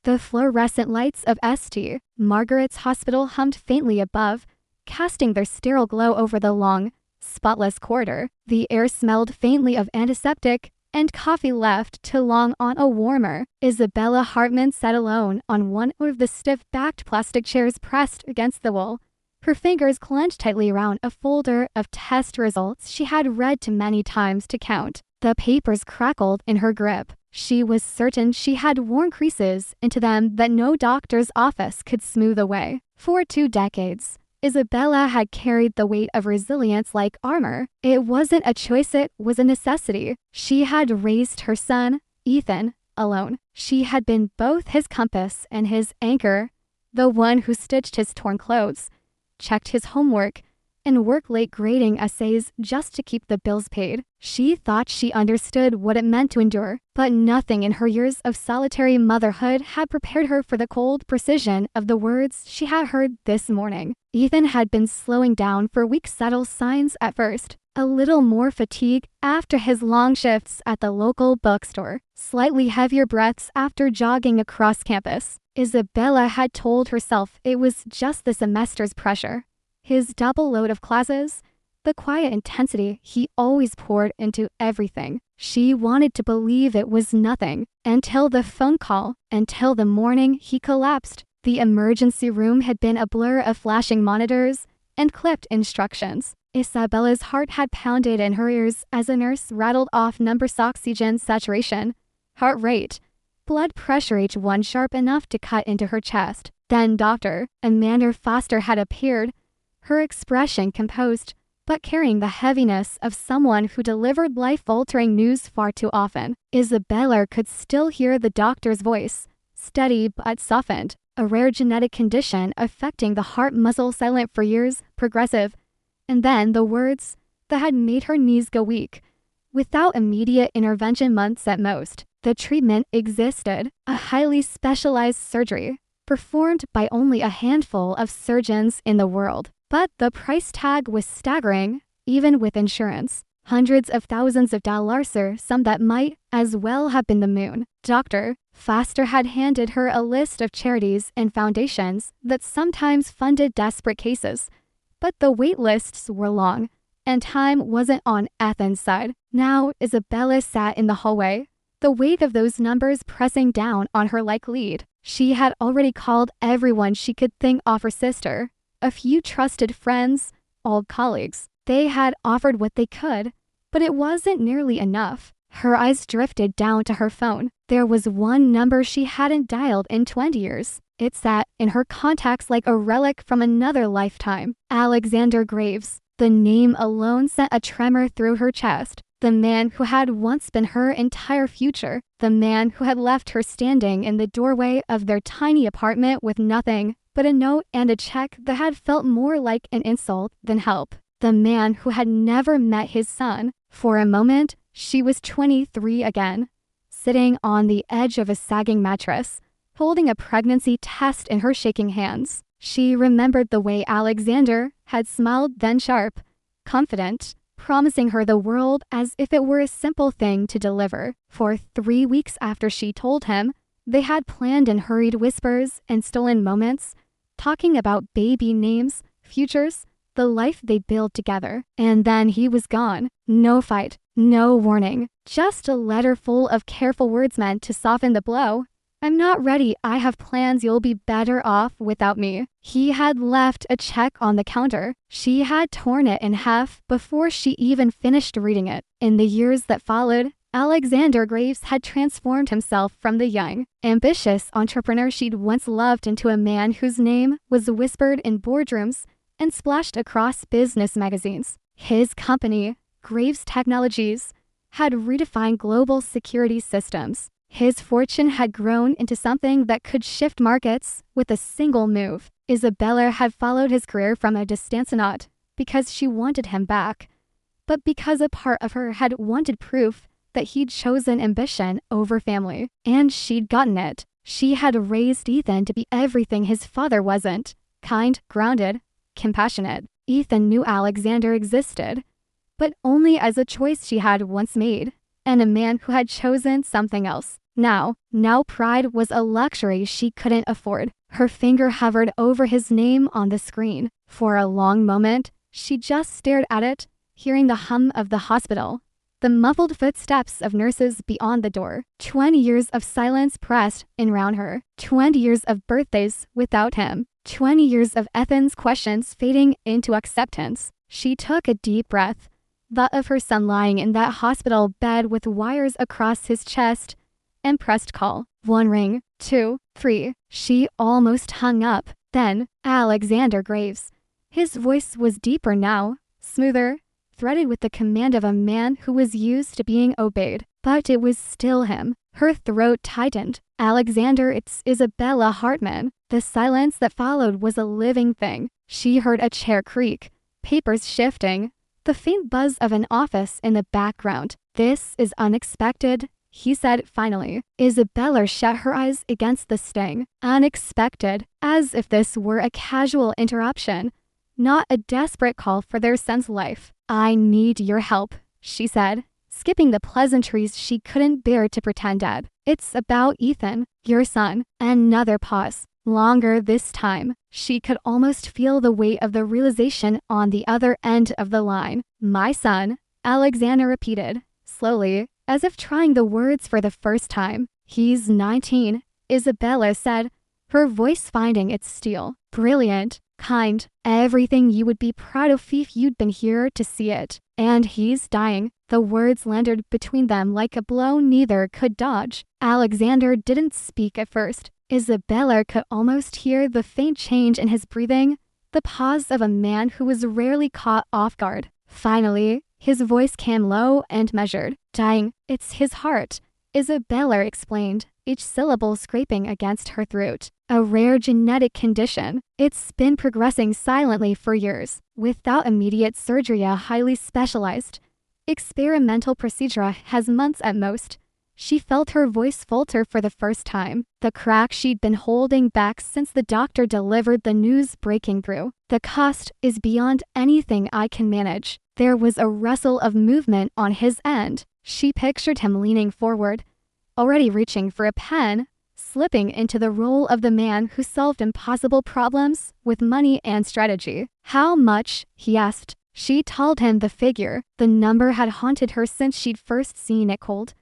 The fluorescent lights of St. Margaret's Hospital hummed faintly above, casting their sterile glow over the long, spotless corridor. The air smelled faintly of antiseptic, and coffee left too long on a warmer. Isabella Hartman sat alone on one of the stiff-backed plastic chairs pressed against the wall, her fingers clenched tightly around a folder of test results she had read too many times to count. The papers crackled in her grip. She was certain she had worn creases into them that no doctor's office could smooth away. For 2 decades, Isabella had carried the weight of resilience like armor. It wasn't a choice, it was a necessity. She had raised her son, Ethan, alone. She had been both his compass and his anchor, the one who stitched his torn clothes, checked his homework, and worked late grading essays just to keep the bills paid. She thought she understood what it meant to endure, but nothing in her years of solitary motherhood had prepared her for the cold precision of the words she had heard this morning. Ethan had been slowing down for weeks, subtle signs at first. A little more fatigue after his long shifts at the local bookstore, slightly heavier breaths after jogging across campus. Isabella had told herself it was just the semester's pressure, his double load of classes, the quiet intensity he always poured into everything. She wanted to believe it was nothing, until the phone call, until the morning he collapsed. The emergency room had been a blur of flashing monitors and clipped instructions. Isabella's heart had pounded in her ears as a nurse rattled off numbers: oxygen saturation, heart rate, blood pressure, each one sharp enough to cut into her chest. Then Dr. Amanda Foster had appeared, her expression composed, but carrying the heaviness of someone who delivered life-altering news far too often. Isabella could still hear the doctor's voice, steady but softened. A rare genetic condition affecting the heart muscle, silent for years, progressive. And then the words that had made her knees go weak. Without immediate intervention, months at most. The treatment existed, a highly specialized surgery, performed by only a handful of surgeons in the world. But the price tag was staggering, even with insurance. Hundreds of thousands of dollars, or some that might as well have been the moon. Dr. Foster had handed her a list of charities and foundations that sometimes funded desperate cases. But the wait lists were long, and time wasn't on Ethan's side. Now Isabella sat in the hallway, the weight of those numbers pressing down on her like lead. She had already called everyone she could think of: her sister, a few trusted friends, old colleagues. They had offered what they could, but it wasn't nearly enough. Her eyes drifted down to her phone. There was one number she hadn't dialed in 20 years. It sat in her contacts like a relic from another lifetime. Alexander Graves. The name alone sent a tremor through her chest. The man who had once been her entire future. The man who had left her standing in the doorway of their tiny apartment with nothing but a note and a check that had felt more like an insult than help. The man who had never met his son. For a moment, she was 23 again, sitting on the edge of a sagging mattress, holding a pregnancy test in her shaking hands. She remembered the way Alexander had smiled, then sharp, confident, promising her the world as if it were a simple thing to deliver. For 3 weeks after she told him, they had planned in hurried whispers and stolen moments, talking about baby names, futures, the life they'd build together. And then he was gone. No fight, no warning, just a letter full of careful words meant to soften the blow. I'm not ready. I have plans. You'll be better off without me. He had left a check on the counter. She had torn it in half before she even finished reading it. In the years that followed, Alexander Graves had transformed himself from the young, ambitious entrepreneur she'd once loved into a man whose name was whispered in boardrooms and splashed across business magazines. His company, Graves Technologies, had redefined global security systems. His fortune had grown into something that could shift markets with a single move. Isabella had followed his career from a distance, not because she wanted him back, but because a part of her had wanted proof that he'd chosen ambition over family. And she'd gotten it. She had raised Ethan to be everything his father wasn't: kind, grounded, compassionate. Ethan knew Alexander existed, but only as a choice she had once made, and a man who had chosen something else. Now pride was a luxury she couldn't afford. Her finger hovered over his name on the screen. For a long moment, she just stared at it, hearing the hum of the hospital, the muffled footsteps of nurses beyond the door. 20 years of silence pressed in round her. 20 years of birthdays without him. 20 years of Ethan's questions fading into acceptance. She took a deep breath, thought of her son lying in that hospital bed with wires across his chest, and pressed call. 1 ring, 2, 3. She almost hung up. Then, Alexander Graves. His voice was deeper now, smoother, threaded with the command of a man who was used to being obeyed. But it was still him. Her throat tightened. Alexander, it's Isabella Hartman. The silence that followed was a living thing. She heard a chair creak, papers shifting, the faint buzz of an office in the background. This is unexpected, he said finally. Isabella shut her eyes against the sting. Unexpected, as if this were a casual interruption, not a desperate call for their son's life. I need your help, she said, skipping the pleasantries she couldn't bear to pretend at. It's about Ethan, your son. Another pause. Longer this time. She could almost feel the weight of the realization on the other end of the line. My son, Alexander repeated, slowly, as if trying the words for the first time. He's 19, Isabella said, her voice finding its steel. Brilliant, kind, everything you would be proud of if you'd been here to see it. And he's dying. The words landed between them like a blow neither could dodge. Alexander didn't speak at first. Isabella could almost hear the faint change in his breathing, the pause of a man who was rarely caught off guard. Finally, his voice came low and measured. Dying, it's his heart, Isabella explained, each syllable scraping against her throat. A rare genetic condition. It's been progressing silently for years, without immediate surgery. A highly specialized, experimental procedure has months at most. She felt her voice falter for the first time, the crack she'd been holding back since the doctor delivered the news breaking through. The cost is beyond anything I can manage. There was a rustle of movement on his end. She pictured him leaning forward, already reaching for a pen, slipping into the role of the man who solved impossible problems with money and strategy. How much? He asked. She told him the figure. The number had haunted her since she'd first seen it cold.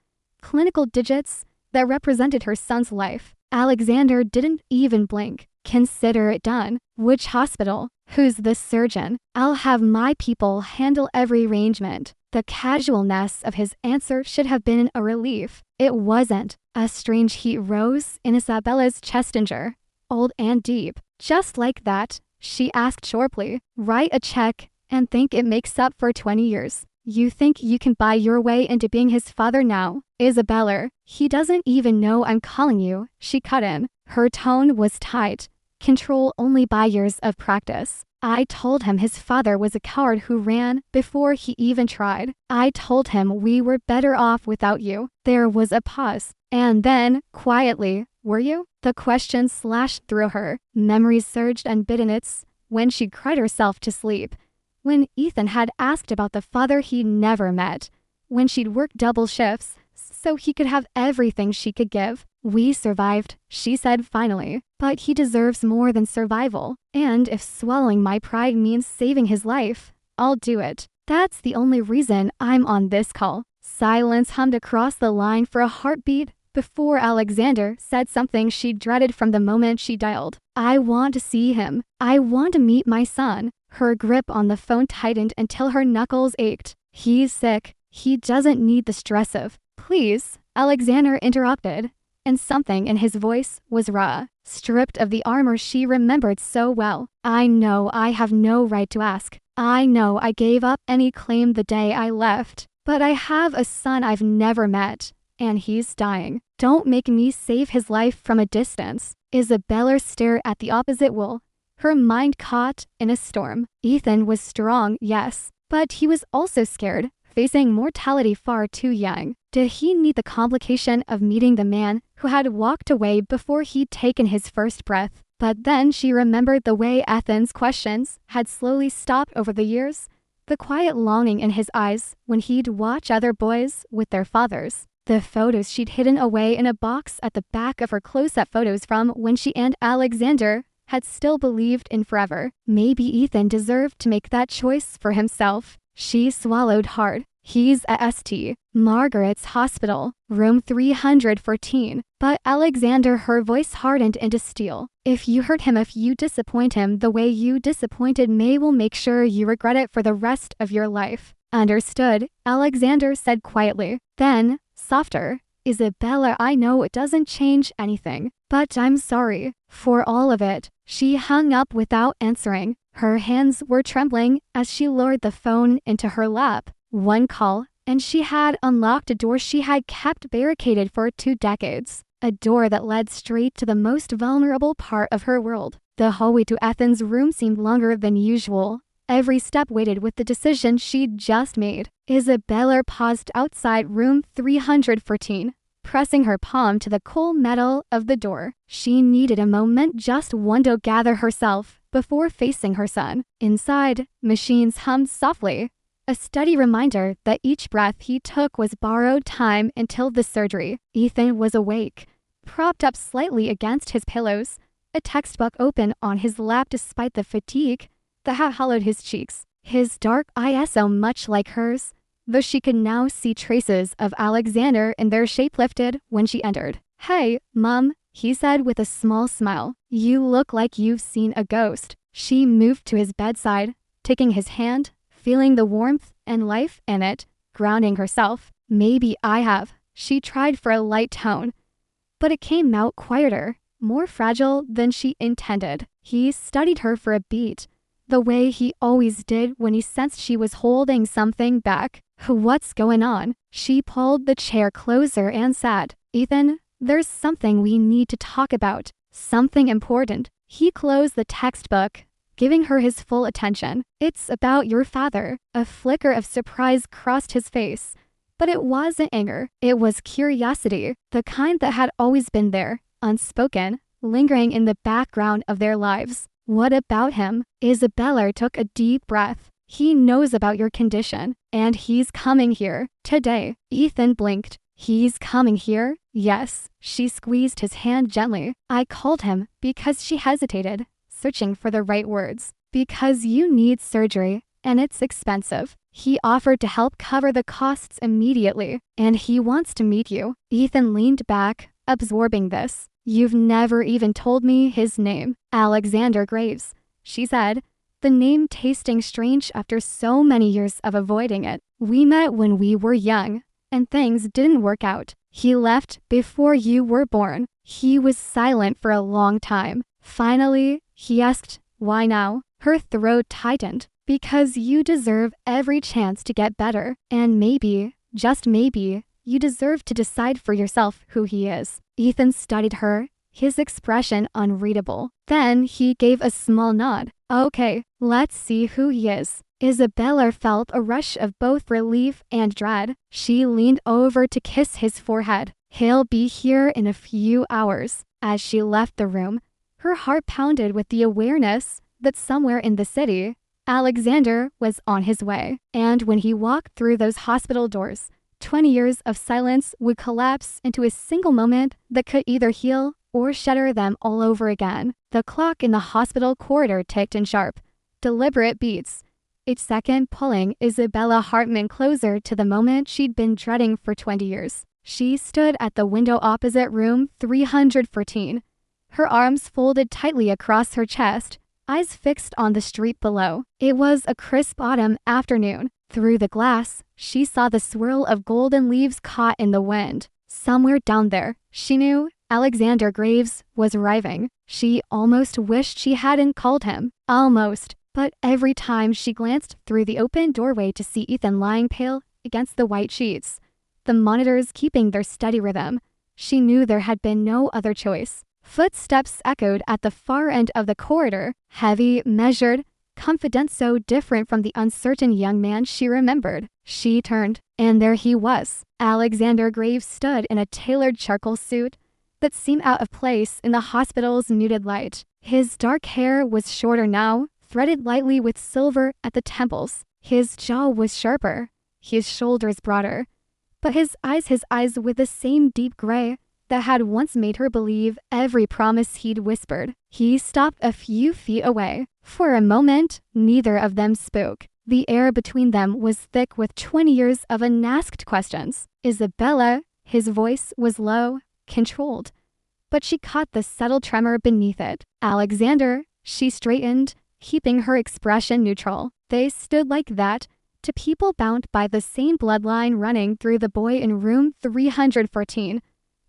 Clinical digits that represented her son's life. Alexander didn't even blink. Consider it done. Which hospital? Who's the surgeon? I'll have my people handle every arrangement. The casualness of his answer should have been a relief. It wasn't. A strange heat rose in Isabella's chestinger, old and deep. Just like that, she asked sharply. Write a check and think it makes up for 20 years. You think you can buy your way into being his father now? Isabella, he doesn't even know I'm calling you, she cut in. Her tone was tight, controlled only by years of practice. I told him his father was a coward who ran before he even tried. I told him we were better off without you. There was a pause. And then, quietly, were you? The question slashed through her. Memories surged and bitterness when she cried herself to sleep. When Ethan had asked about the father he'd never met. When she'd worked double shifts so he could have everything she could give. We survived, she said finally. But he deserves more than survival. And if swallowing my pride means saving his life, I'll do it. That's the only reason I'm on this call. Silence hummed across the line for a heartbeat before Alexander said something she dreaded from the moment she dialed. I want to see him. I want to meet my son. Her grip on the phone tightened until her knuckles ached. He's sick. He doesn't need the stress of. Please, Alexander interrupted, and something in his voice was raw, stripped of the armor she remembered so well. I know I have no right to ask. I know I gave up any claim the day I left, but I have a son I've never met, and he's dying. Don't make me save his life from a distance. Isabella stared at the opposite wall, her mind caught in a storm. Ethan was strong, yes, but he was also scared, facing mortality far too young. Did he need the complication of meeting the man who had walked away before he'd taken his first breath? But then she remembered the way Ethan's questions had slowly stopped over the years, the quiet longing in his eyes when he'd watch other boys with their fathers. The photos she'd hidden away in a box at the back of her close-up photos from when she and Alexander had still believed in forever. Maybe Ethan deserved to make that choice for himself. She swallowed hard. He's at St. Margaret's Hospital, room 314. But Alexander, her voice hardened into steel. If you hurt him, if you disappoint him the way you disappointed May, will make sure you regret it for the rest of your life. Understood, Alexander said quietly. Then, softer, Isabella, I know it doesn't change anything, but I'm sorry for all of it. She hung up without answering. Her hands were trembling as she lowered the phone into her lap. One call, and she had unlocked a door she had kept barricaded for 2 decades. A door that led straight to the most vulnerable part of her world. The hallway to Ethan's room seemed longer than usual. Every step weighted with the decision she'd just made. Isabella paused outside room 314, pressing her palm to the cool metal of the door. She needed a moment, just one, to gather herself before facing her son. Inside, machines hummed softly. A steady reminder that each breath he took was borrowed time until the surgery. Ethan was awake, propped up slightly against his pillows, a textbook open on his lap despite the fatigue that had hollowed his cheeks. His dark eyes so much like hers, though she could now see traces of Alexander in their shape, lifted when she entered. "Hey, Mom," he said with a small smile. "You look like you've seen a ghost." She moved to his bedside, taking his hand, feeling the warmth and life in it, grounding herself. "Maybe I have." She tried for a light tone, but it came out quieter, more fragile than she intended. He studied her for a beat, the way he always did when he sensed she was holding something back. "What's going on?" She pulled the chair closer and sat. "Ethan, there's something we need to talk about. Something important." He closed the textbook, giving her his full attention. "It's about your father." A flicker of surprise crossed his face, but it wasn't anger. It was curiosity, the kind that had always been there, unspoken, lingering in the background of their lives. "What about him?" Isabella took a deep breath. "He knows about your condition, and he's coming here today." Ethan blinked. "He's coming here?" "Yes." She squeezed his hand gently. "I called him," because she hesitated, searching for the right words. "Because you need surgery, and it's expensive. He offered to help cover the costs immediately, and he wants to meet you." Ethan leaned back, absorbing this. "You've never even told me his name." "Alexander Graves," she said, the name tasting strange after so many years of avoiding it. "We met when we were young, and things didn't work out. He left before you were born." He was silent for a long time. Finally, he asked, "Why now?" Her throat tightened. "Because you deserve every chance to get better, and maybe, just maybe, you deserve to decide for yourself who he is." Ethan studied her, his expression unreadable. Then he gave a small nod. "Okay, let's see who he is." Isabella felt a rush of both relief and dread. She leaned over to kiss his forehead. "He'll be here in a few hours." As she left the room, her heart pounded with the awareness that somewhere in the city, Alexander was on his way. And when he walked through those hospital doors, 20 years of silence would collapse into a single moment that could either heal or shatter them all over again. The clock in the hospital corridor ticked in sharp, deliberate beats, each second pulling Isabella Hartman closer to the moment she'd been dreading for 20 years. She stood at the window opposite room 314, her arms folded tightly across her chest, eyes fixed on the street below. It was a crisp autumn afternoon. Through the glass, she saw the swirl of golden leaves caught in the wind. Somewhere down there, she knew, Alexander Graves was arriving. She almost wished she hadn't called him. Almost. But every time she glanced through the open doorway to see Ethan lying pale against the white sheets, the monitors keeping their steady rhythm, she knew there had been no other choice. Footsteps echoed at the far end of the corridor, heavy, measured, confident, so different from the uncertain young man she remembered. She turned, and there he was. Alexander Graves stood in a tailored charcoal suit that seemed out of place in the hospital's muted light. His dark hair was shorter now, threaded lightly with silver at the temples. His jaw was sharper, his shoulders broader, but his eyes with the same deep gray that had once made her believe every promise he'd whispered. He stopped a few feet away. For a moment, neither of them spoke. The air between them was thick with 20 years of unasked questions. Isabella, his voice was low, controlled, but she caught the subtle tremor beneath it. Alexander, she straightened, keeping her expression neutral. They stood like that, to people bound by the same bloodline running through the boy in room 314,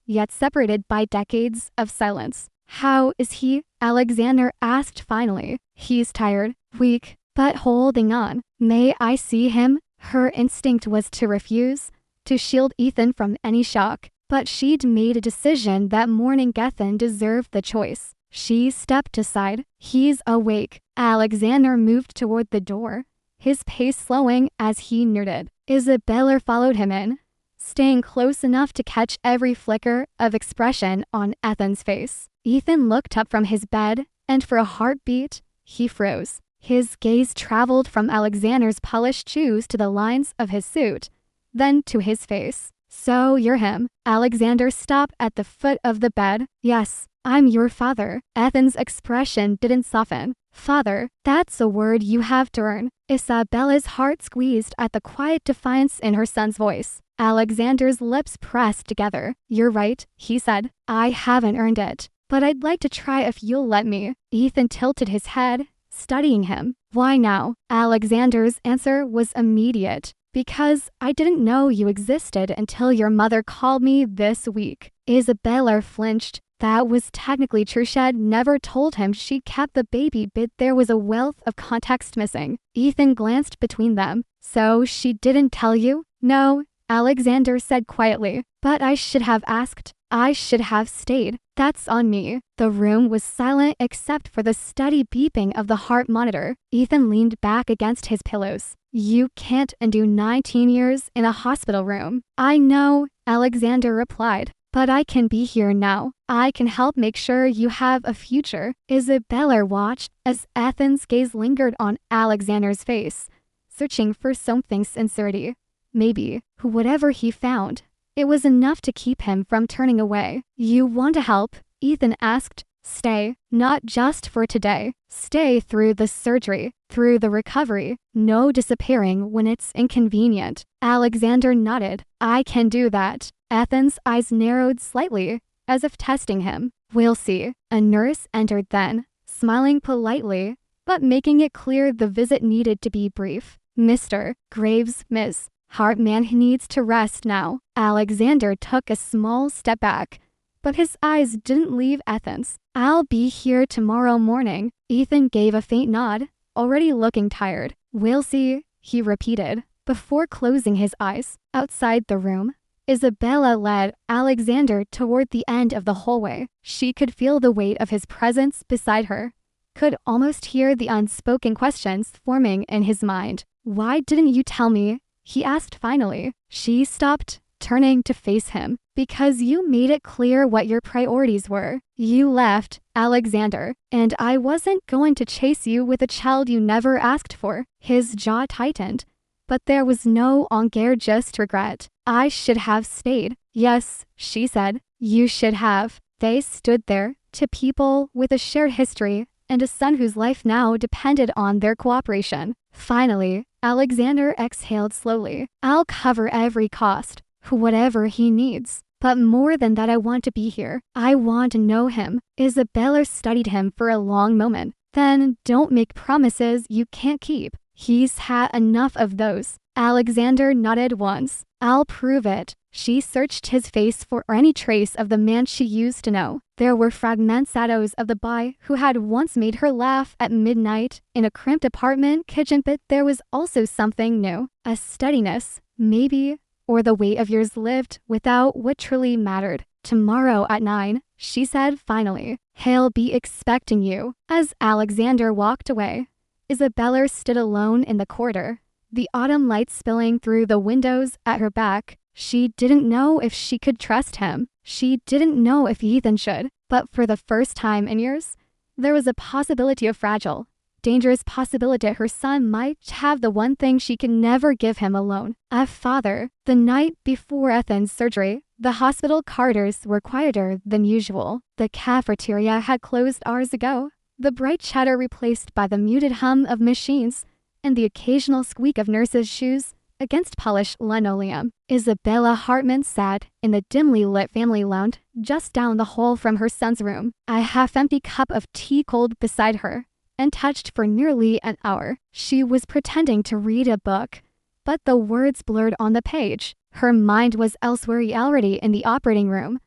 yet separated by decades of silence. How is he? Alexander asked finally. He's tired, weak, but holding on. May I see him? Her instinct was to refuse, to shield Ethan from any shock, but she'd made a decision that morning. Ethan deserved the choice. She stepped aside. He's awake. Alexander moved toward the door, his pace slowing as he neared it. Isabella followed him in, staying close enough to catch every flicker of expression on Ethan's face. Ethan looked up from his bed, and for a heartbeat, he froze. His gaze traveled from Alexander's polished shoes to the lines of his suit, then to his face. So you're him. Alexander stopped at the foot of the bed. Yes, I'm your father. Ethan's expression didn't soften. Father, that's a word you have to earn. Isabella's heart squeezed at the quiet defiance in her son's voice. Alexander's lips pressed together. You're right, he said. I haven't earned it, but I'd like to try if you'll let me. Ethan tilted his head, studying him. Why now? Alexander's answer was immediate. Because I didn't know you existed until your mother called me this week. Isabella flinched. That was technically true. She'd never told him she kept the baby, but there was a wealth of context missing. Ethan glanced between them. So she didn't tell you? No, Alexander said quietly. But I should have asked. I should have stayed. That's on me. The room was silent except for the steady beeping of the heart monitor. Ethan leaned back against his pillows. You can't undo 19 years in a hospital room. I know, Alexander replied. But I can be here now. I can help make sure you have a future. Isabella watched as Ethan's gaze lingered on Alexander's face, searching for something sincerity. Maybe, whatever he found, it was enough to keep him from turning away. You want to help? Ethan asked. Stay, not just for today. Stay through the surgery, through the recovery. No disappearing when it's inconvenient. Alexander nodded. I can do that. Ethan's eyes narrowed slightly, as if testing him. We'll see. A nurse entered then, smiling politely, but making it clear the visit needed to be brief. Mr. Graves, Miss Hartman needs to rest now. Alexander took a small step back, but his eyes didn't leave Ethan's. I'll be here tomorrow morning. Ethan gave a faint nod, already looking tired. We'll see, he repeated, before closing his eyes. Outside the room, Isabella led Alexander toward the end of the hallway. She could feel the weight of his presence beside her, could almost hear the unspoken questions forming in his mind. Why didn't you tell me? He asked finally. She stopped, turning to face him. Because you made it clear what your priorities were. You left, Alexander, and I wasn't going to chase you with a child you never asked for. His jaw tightened, but there was no anger, just regret. I should have stayed. Yes, she said. You should have. They stood there, two people with a shared history and a son whose life now depended on their cooperation. Finally, Alexander exhaled slowly. I'll cover every cost, whatever he needs. But more than that, I want to be here. I want to know him. Isabella studied him for a long moment. Then don't make promises you can't keep. He's had enough of those. Alexander nodded once. I'll prove it. She searched his face for any trace of the man she used to know. There were fragment shadows of the boy who had once made her laugh at midnight in a cramped apartment kitchen, but there was also something new. A steadiness, maybe, or the weight of years lived without what truly mattered. Tomorrow at 9, she said finally. He'll be expecting you. As Alexander walked away, Isabella stood alone in the corridor, the autumn light spilling through the windows at her back. She didn't know if she could trust him. She didn't know if Ethan should. But for the first time in years, there was a possibility of fragile, dangerous possibility her son might have the one thing she could never give him alone, a father. The night before Ethan's surgery, the hospital corridors were quieter than usual. The cafeteria had closed hours ago, the bright chatter replaced by the muted hum of machines and the occasional squeak of nurses' shoes against polished linoleum. Isabella Hartman sat in the dimly lit family lounge just down the hall from her son's room, a half-empty cup of tea cold beside her, and touched for nearly an hour. She was pretending to read a book, but the words blurred on the page. Her mind was elsewhere, already in the operating room,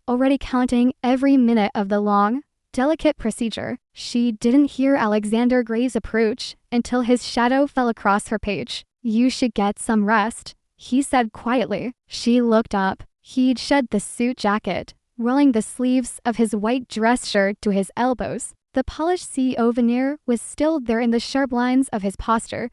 already counting every minute of the long, delicate procedure. She didn't hear Alexander Gray's approach until his shadow fell across her page. "You should get some rest," he said quietly. She looked up. He'd shed the suit jacket, rolling the sleeves of his white dress shirt to his elbows. The polished CO veneer was still there in the sharp lines of his posture,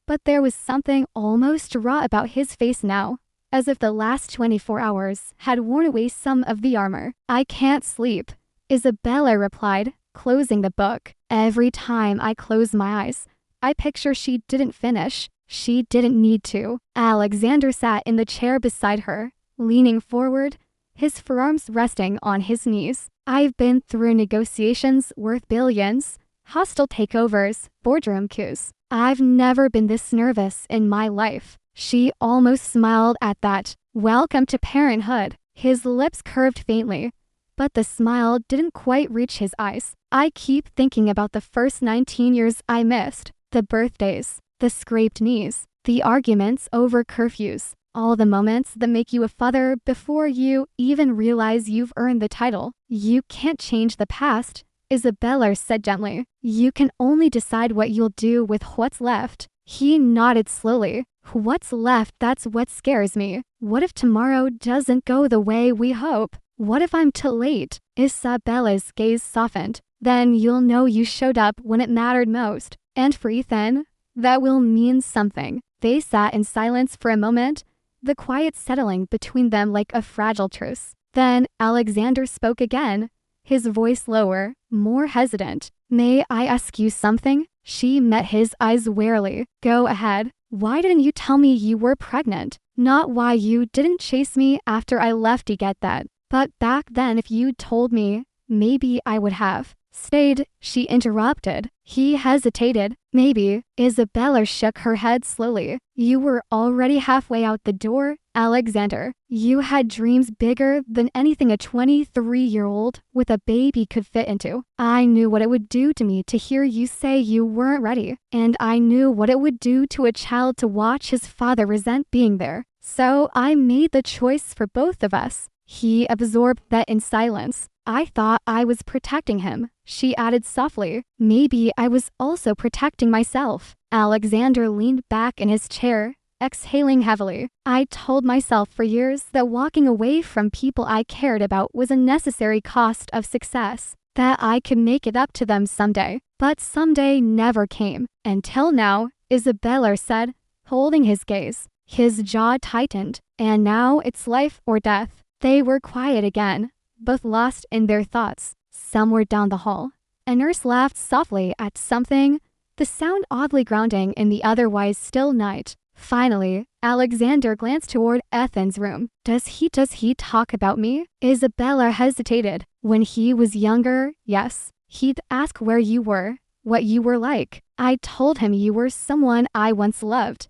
but there was something almost raw about his face now, as if the last 24 hours had worn away some of the armor. "I can't sleep," Isabella replied, closing the book. "Every time I close my eyes, I picture she didn't finish. She didn't need to." Alexander sat in the chair beside her, leaning forward, his forearms resting on his knees. "I've been through negotiations worth billions, hostile takeovers, boardroom coups. I've never been this nervous in my life." She almost smiled at that. "Welcome to parenthood." His lips curved faintly, but the smile didn't quite reach his eyes. "I keep thinking about the first 19 years I missed. The birthdays, the scraped knees, the arguments over curfews, all the moments that make you a father before you even realize you've earned the title. You can't change the past," Isabella said gently. "You can only decide what you'll do with what's left." He nodded slowly. "What's left, that's what scares me. What if tomorrow doesn't go the way we hope? What if I'm too late?" Isabella's gaze softened. "Then you'll know you showed up when it mattered most. And for Ethan, that will mean something." They sat in silence for a moment, the quiet settling between them like a fragile truce. Then Alexander spoke again, his voice lower, more hesitant. "May I ask you something?" She met his eyes warily. "Go ahead. Why didn't you tell me you were pregnant? Not why you didn't chase me after I left, you get that. But back then if you'd told me, maybe I would have stayed." She interrupted. He hesitated. "Maybe." Isabella shook her head slowly. "You were already halfway out the door, Alexander. You had dreams bigger than anything a 23-year-old with a baby could fit into. I knew what it would do to me to hear you say you weren't ready. And I knew what it would do to a child to watch his father resent being there. So I made the choice for both of us." He absorbed that in silence. "I thought I was protecting him," she added softly. "Maybe I was also protecting myself." Alexander leaned back in his chair, exhaling heavily. "I told myself for years that walking away from people I cared about was a necessary cost of success, that I could make it up to them someday. But someday never came. Until now," Isabella said, holding his gaze. His jaw tightened. "And now it's life or death." They were quiet again, both lost in their thoughts. Somewhere down the hall, a nurse laughed softly at something, the sound oddly grounding in the otherwise still night. Finally, Alexander glanced toward Ethan's room. Does he talk about me?" Isabella hesitated. "When he was younger, yes. He'd ask where you were, what you were like. I told him you were someone I once loved,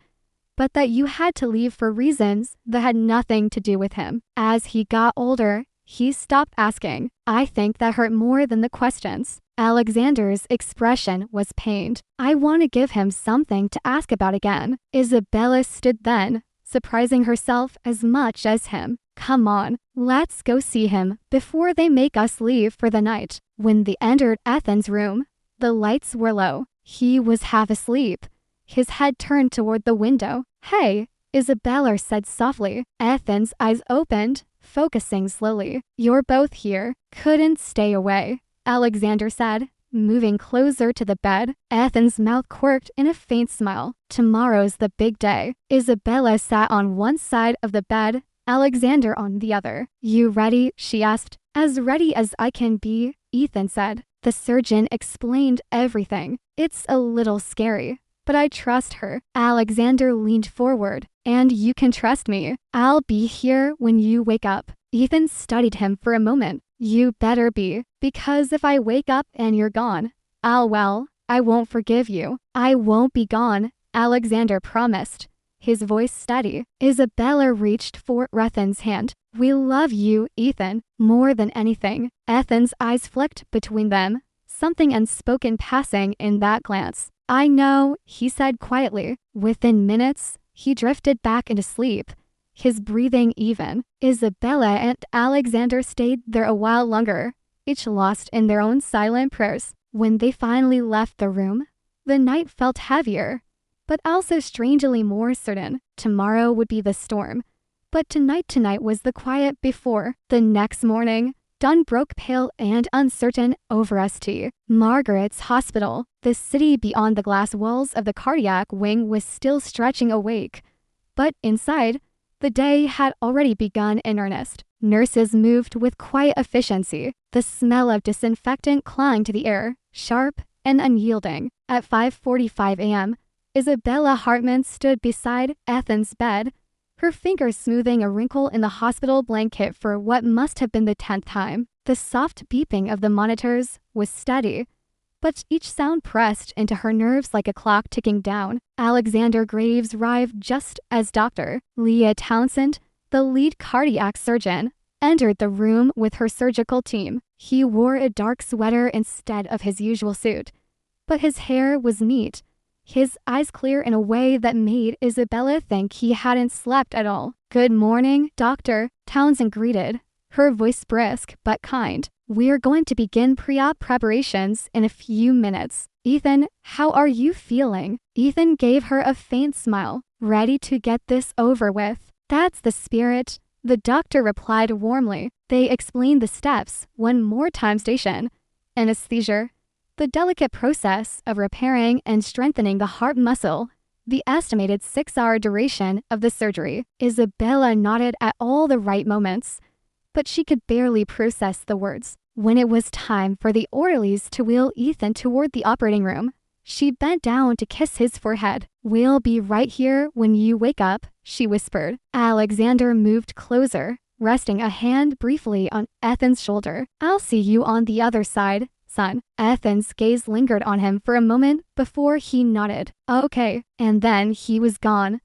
but that you had to leave for reasons that had nothing to do with him. As he got older, he stopped asking. I think that hurt more than the questions." Alexander's expression was pained. "I want to give him something to ask about again." Isabella stood then, surprising herself as much as him. "Come on, let's go see him before they make us leave for the night." When they entered Ethan's room, the lights were low. He was half asleep, his head turned toward the window. "Hey," Isabella said softly. Ethan's eyes opened, focusing slowly. "You're both here. Couldn't stay away," Alexander said, moving closer to the bed. Ethan's mouth quirked in a faint smile. "Tomorrow's the big day." Isabella sat on one side of the bed, Alexander on the other. "You ready?" she asked. "As ready as I can be," Ethan said. The surgeon explained everything. It's a little scary, but I trust her. Alexander leaned forward. And you can trust me. I'll be here when you wake up. Ethan studied him for a moment. You better be, because if I wake up and you're gone, I won't forgive you. I won't be gone, Alexander promised, his voice steady. Isabella reached for Ethan's hand. We love you, Ethan, more than anything. Ethan's eyes flicked between them, something unspoken passing in that glance. I know, he said quietly. Within minutes, he drifted back into sleep, his breathing even. Isabella and Alexander stayed there a while longer, each lost in their own silent prayers. When they finally left the room, the night felt heavier, but also strangely more certain. Tomorrow would be the storm, but tonight was the quiet before. The next morning, dawn broke pale and uncertain over St. Margaret's Hospital. The city beyond the glass walls of the cardiac wing was still stretching awake, but inside, the day had already begun in earnest. Nurses moved with quiet efficiency. The smell of disinfectant clung to the air, sharp and unyielding. At 5:45 a.m., Isabella Hartman stood beside Ethan's bed, her fingers smoothing a wrinkle in the hospital blanket for what must have been the 10th time. The soft beeping of the monitors was steady, but each sound pressed into her nerves like a clock ticking down. Alexander Graves arrived just as Dr. Leah Townsend, the lead cardiac surgeon, entered the room with her surgical team. He wore a dark sweater instead of his usual suit, but his hair was neat, his eyes clear in a way that made Isabella think he hadn't slept at all. Good morning, Doctor, Townsend greeted, her voice brisk but kind. We're going to begin pre-op preparations in a few minutes. Ethan, how are you feeling? Ethan gave her a faint smile, ready to get this over with. That's the spirit, the doctor replied warmly. They explained the steps one more time. Station anesthesia, the delicate process of repairing and strengthening the heart muscle, the estimated 6-hour duration of the surgery. Isabella nodded at all the right moments, but she could barely process the words. When it was time for the orderlies to wheel Ethan toward the operating room, she bent down to kiss his forehead. We'll be right here when you wake up, she whispered. Alexander moved closer, resting a hand briefly on Ethan's shoulder. I'll see you on the other side, son. Ethan's gaze lingered on him for a moment before he nodded. Okay, and then he was gone,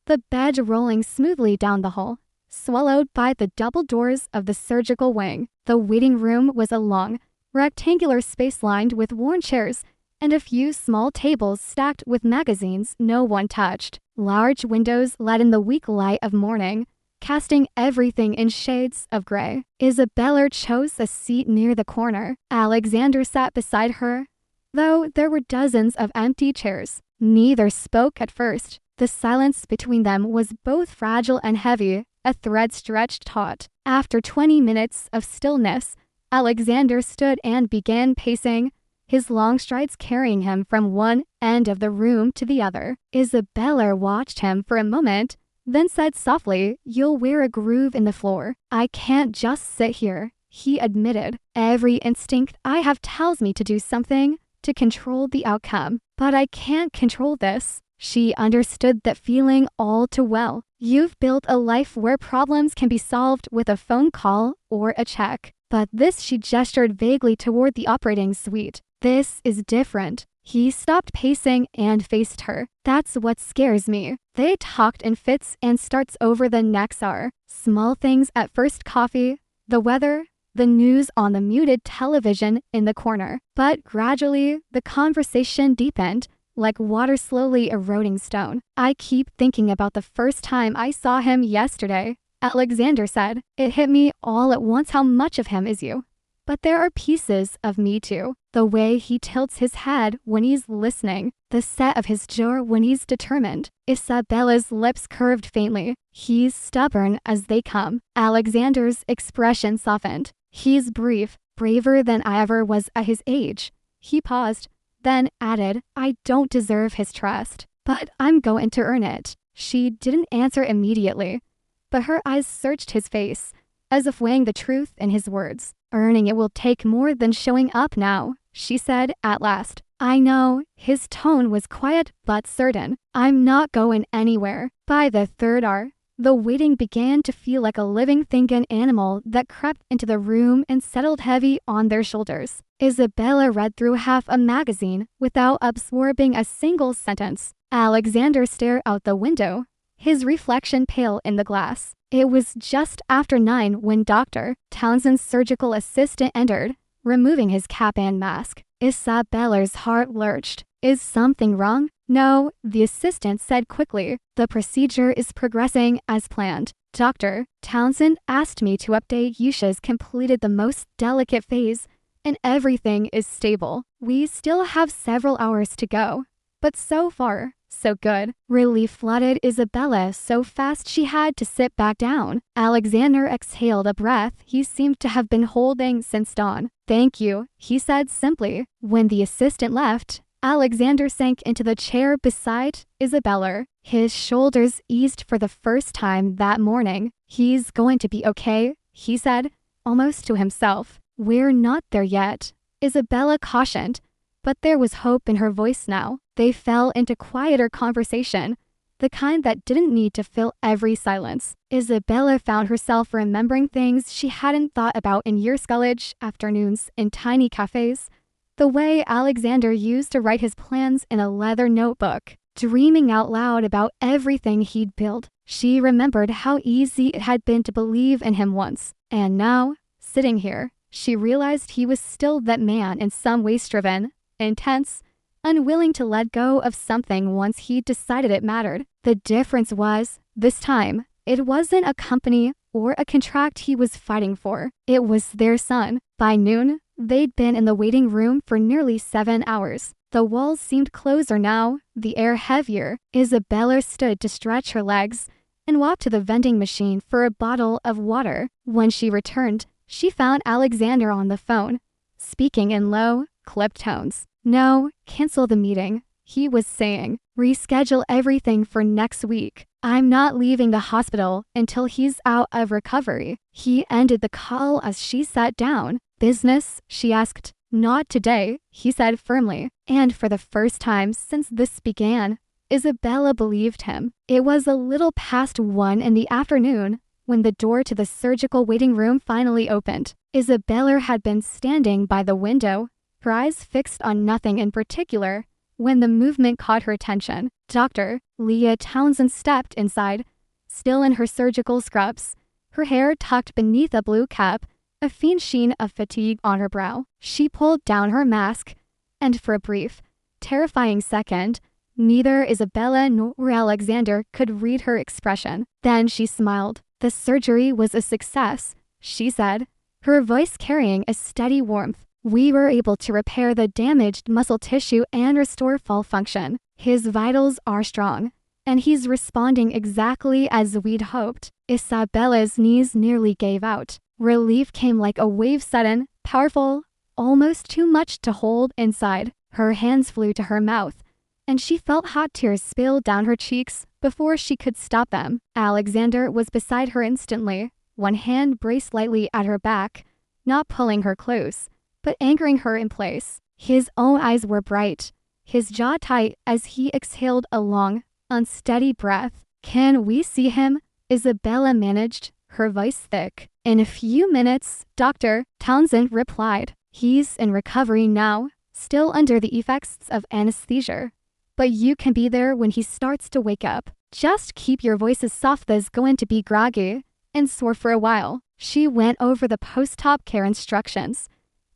the bed rolling smoothly down the hall, swallowed by the double doors of the surgical wing. The waiting room was a long, rectangular space lined with worn chairs and a few small tables stacked with magazines no one touched. Large windows let in the weak light of morning, casting everything in shades of gray. Isabella chose a seat near the corner. Alexander sat beside her, though there were dozens of empty chairs. Neither spoke at first. The silence between them was both fragile and heavy, a thread stretched taut. After 20 minutes of stillness, Alexander stood and began pacing, his long strides carrying him from one end of the room to the other. Isabella watched him for a moment, then said softly, "You'll wear a groove in the floor." "I can't just sit here," he admitted. "Every instinct I have tells me to do something, to control the outcome. But I can't control this." She understood that feeling all too well. You've built a life where problems can be solved with a phone call or a check. But this, she gestured vaguely toward the operating suite. This is different. He stopped pacing and faced her. "That's what scares me." They talked in fits and starts over the next hour. Small things at first: coffee, the weather, the news on the muted television in the corner. But gradually, the conversation deepened, like water slowly eroding stone. "I keep thinking about the first time I saw him yesterday," Alexander said. "It hit me all at once how much of him is you. But there are pieces of me too. The way he tilts his head when he's listening, the set of his jaw when he's determined." Isabella's lips curved faintly. "He's stubborn as they come." Alexander's expression softened. "He's braver than I ever was at his age." He paused, then added, "I don't deserve his trust, but I'm going to earn it." She didn't answer immediately, but her eyes searched his face, as if weighing the truth in his words. "Earning it will take more than showing up now," she said at last. I know. His tone was quiet but certain. I'm not going anywhere. By the third hour, the waiting began to feel like a living thinking animal that crept into the room and settled heavy on their shoulders. Isabella read through half a magazine without absorbing a single sentence. Alexander stared out the window, his reflection pale in the glass. It was just after 9 when Dr. Townsend's surgical assistant entered, removing his cap and mask. Isabella's heart lurched. Is something wrong? No, the assistant said quickly. The procedure is progressing as planned. Dr. Townsend asked me to update you. She's completed the most delicate phase, and everything is stable. We still have several hours to go, but so far, so good. Relief flooded Isabella so fast she had to sit back down. Alexander exhaled a breath he seemed to have been holding since dawn. Thank you, he said simply. When the assistant left, Alexander sank into the chair beside Isabella. His shoulders eased for the first time that morning. He's going to be okay, he said, almost to himself. We're not there yet, Isabella cautioned, but there was hope in her voice now. They fell into quieter conversation, the kind that didn't need to fill every silence. Isabella found herself remembering things she hadn't thought about in years: college afternoons in tiny cafes, the way Alexander used to write his plans in a leather notebook, dreaming out loud about everything he'd built. She remembered how easy it had been to believe in him once, and now, sitting here, she realized he was still that man, in some ways driven, intense, unwilling to let go of something once he'd decided it mattered. The difference was, this time, it wasn't a company or a contract he was fighting for. It was their son. By noon, they'd been in the waiting room for nearly 7 hours. The walls seemed closer now, the air heavier. Isabella stood to stretch her legs and walked to the vending machine for a bottle of water. When she returned, she found Alexander on the phone, speaking in low, clipped tones. No, cancel the meeting, he was saying. Reschedule everything for next week. I'm not leaving the hospital until he's out of recovery. He ended the call as she sat down. Business? She asked. Not today, he said firmly. And for the first time since this began, Isabella believed him. It was a little past 1 in the afternoon when the door to the surgical waiting room finally opened. Isabella had been standing by the window, her eyes fixed on nothing in particular, when the movement caught her attention. Dr. Leah Townsend stepped inside, still in her surgical scrubs, her hair tucked beneath a blue cap, a faint sheen of fatigue on her brow. She pulled down her mask, and for a brief, terrifying second, neither Isabella nor Alexander could read her expression. Then she smiled. The surgery was a success, she said, her voice carrying a steady warmth. We were able to repair the damaged muscle tissue and restore full function. His vitals are strong, and he's responding exactly as we'd hoped. Isabella's knees nearly gave out. Relief came like a wave, sudden, powerful, almost too much to hold inside. Her hands flew to her mouth, and she felt hot tears spill down her cheeks before she could stop them. Alexander was beside her instantly, one hand braced lightly at her back, not pulling her close, but anchoring her in place. His own eyes were bright, his jaw tight as he exhaled a long, unsteady breath. Can we see him? Isabella managed, her voice thick. In a few minutes, Dr. Townsend replied. He's in recovery now, still under the effects of anesthesia. But you can be there when he starts to wake up. Just keep your voices soft. There's going to be groggy and sore for a while. She went over the post-op care instructions,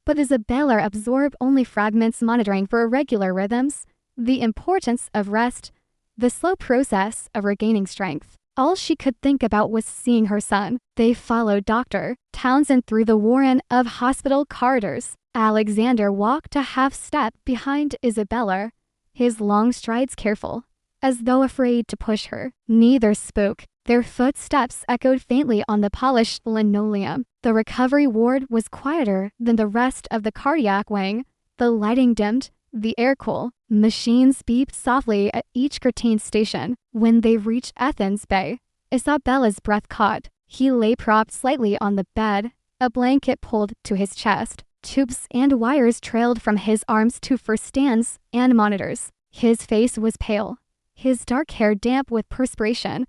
but Isabella absorbed only fragments, monitoring for irregular rhythms, the importance of rest, the slow process of regaining strength. All she could think about was seeing her son. They followed Dr. Townsend through the warren of hospital corridors. Alexander walked a half-step behind Isabella, his long strides careful, as though afraid to push her. Neither spoke. Their footsteps echoed faintly on the polished linoleum. The recovery ward was quieter than the rest of the cardiac wing. The lighting dimmed, the air cool. Machines beeped softly at each curtained station. When they reached Athens Bay, Isabella's breath caught. He lay propped slightly on the bed, a blanket pulled to his chest. Tubes and wires trailed from his arms to first stands and monitors. His face was pale, his dark hair damp with perspiration,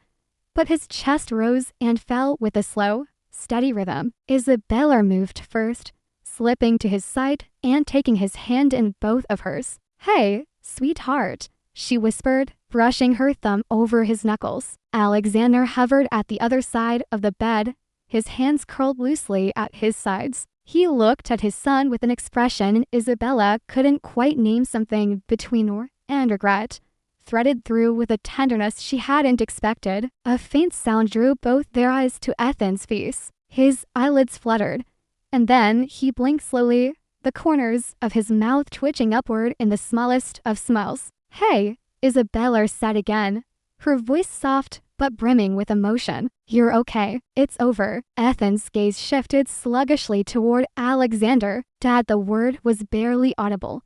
but his chest rose and fell with a slow, steady rhythm. Isabella moved first, slipping to his side and taking his hand in both of hers. "Hey, sweetheart," she whispered, brushing her thumb over his knuckles. Alexander hovered at the other side of the bed, his hands curled loosely at his sides. He looked at his son with an expression Isabella couldn't quite name, something between awe and regret, threaded through with a tenderness she hadn't expected. A faint sound drew both their eyes to Ethan's face. His eyelids fluttered, and then he blinked slowly, the corners of his mouth twitching upward in the smallest of smiles. "Hey," Isabella said again, her voice soft but brimming with emotion. "You're okay. It's over." Ethan's gaze shifted sluggishly toward Alexander. "Dad," the word was barely audible,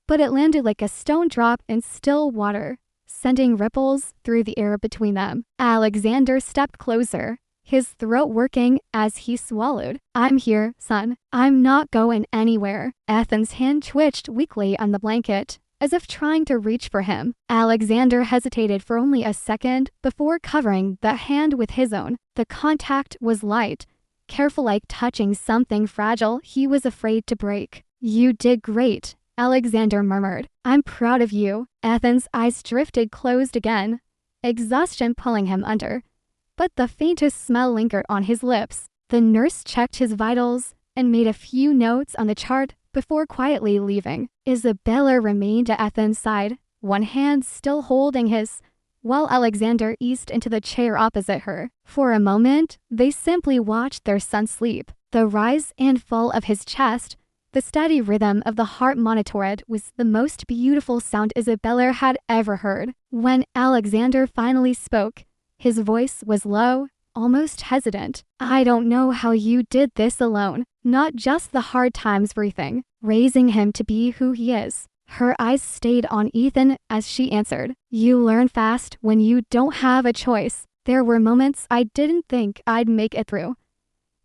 but it landed like a stone drop in still water, sending ripples through the air between them. Alexander stepped closer, his throat working as he swallowed. "I'm here, son. I'm not going anywhere." Ethan's hand twitched weakly on the blanket, as if trying to reach for him. Alexander hesitated for only a second before covering the hand with his own. The contact was light, careful, like touching something fragile he was afraid to break. "You did great," Alexander murmured. "I'm proud of you." Ethan's eyes drifted closed again, exhaustion pulling him under, but the faintest smell lingered on his lips. The nurse checked his vitals and made a few notes on the chart before quietly leaving. Isabella remained at Ethan's side, one hand still holding his, while Alexander eased into the chair opposite her. For a moment, they simply watched their son sleep. The rise and fall of his chest, the steady rhythm of the heart monitored, was the most beautiful sound Isabella had ever heard. When Alexander finally spoke, his voice was low, almost hesitant. "I don't know how you did this alone. Not just the hard times breathing, raising him to be who he is." Her eyes stayed on Ethan as she answered. "You learn fast when you don't have a choice. There were moments I didn't think I'd make it through.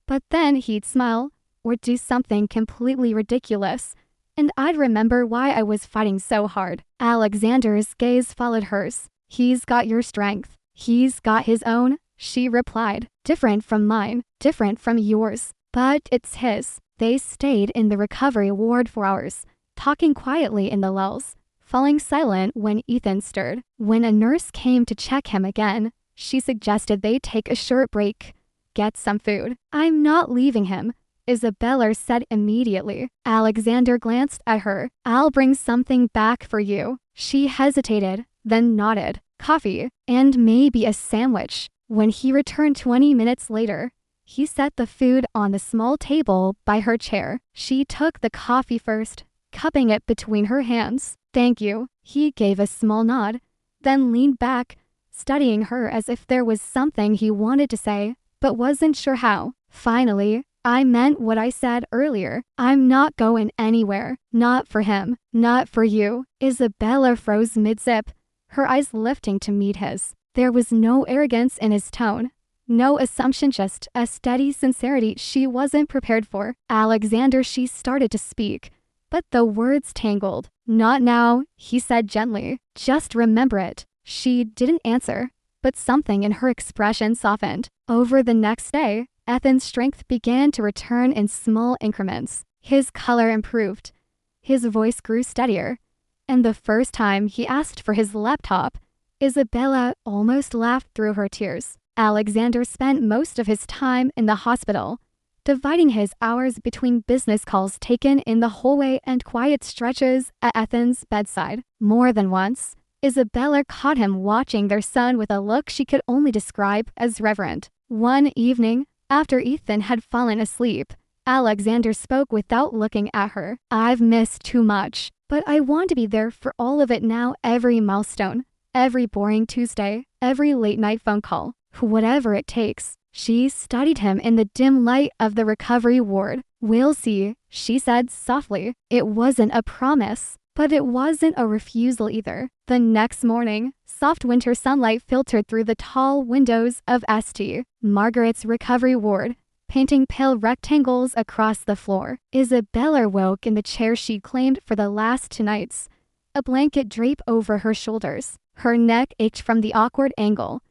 But then he'd smile, or do something completely ridiculous, and I'd remember why I was fighting so hard." Alexander's gaze followed hers. "He's got your strength. He's got his own," she replied. "Different from mine, different from yours, but it's his." They stayed in the recovery ward for hours, talking quietly in the lulls, falling silent when Ethan stirred. When a nurse came to check him again, she suggested they take a short break, get some food. "I'm not leaving him," Isabella said immediately. Alexander glanced at her. "I'll bring something back for you." She hesitated, then nodded. "Coffee, and maybe a sandwich." When he returned 20 minutes later, he set the food on the small table by her chair. She took the coffee first, cupping it between her hands. "Thank you." He gave a small nod, then leaned back, studying her as if there was something he wanted to say, but wasn't sure how. "Finally, I meant what I said earlier. I'm not going anywhere. Not for him. Not for you." Isabella froze mid-sip, her eyes lifting to meet his. There was no arrogance in his tone, no assumption, just a steady sincerity she wasn't prepared for. "Alexander," she started to speak, but the words tangled. "Not now," he said gently. "Just remember it." She didn't answer, but something in her expression softened. Over the next day, Ethan's strength began to return in small increments. His color improved, his voice grew steadier, and the first time he asked for his laptop, Isabella almost laughed through her tears. Alexander spent most of his time in the hospital, dividing his hours between business calls taken in the hallway and quiet stretches at Ethan's bedside. More than once, Isabella caught him watching their son with a look she could only describe as reverent. One evening, after Ethan had fallen asleep, Alexander spoke without looking at her. "I've missed too much, but I want to be there for all of it now. Every milestone, every boring Tuesday, every late-night phone call, whatever it takes." She studied him in the dim light of the recovery ward. "We'll see," she said softly. It wasn't a promise, but it wasn't a refusal either. The next morning, soft winter sunlight filtered through the tall windows of St. Margaret's recovery ward, painting pale rectangles across the floor. Isabella woke in the chair she claimed for the last 2 nights, a blanket drape over her shoulders. Her neck ached from the awkward angle,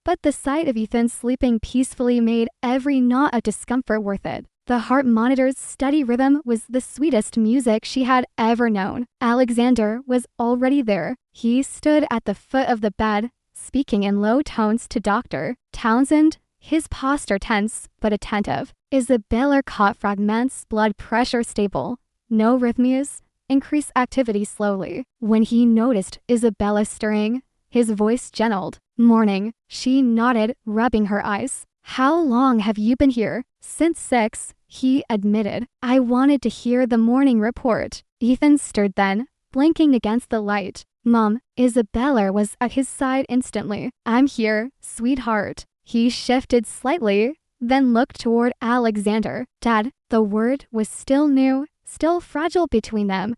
but the sight of Ethan sleeping peacefully made every knot of discomfort worth it. The heart monitor's steady rhythm was the sweetest music she had ever known. Alexander was already there. He stood at the foot of the bed, speaking in low tones to Dr. Townsend, his posture tense but attentive. Isabella caught fragments, blood pressure stable, no arrhythmias, increased activity slowly. When he noticed Isabella stirring, his voice gentled. Morning. She nodded, rubbing her eyes. How long have you been here? Since 6, he admitted. I wanted to hear the morning report. Ethan stirred then, blinking against the light. Mom, Isabella was at his side instantly. I'm here, sweetheart. He shifted slightly, then looked toward Alexander. Dad, the word was still new, still fragile between them,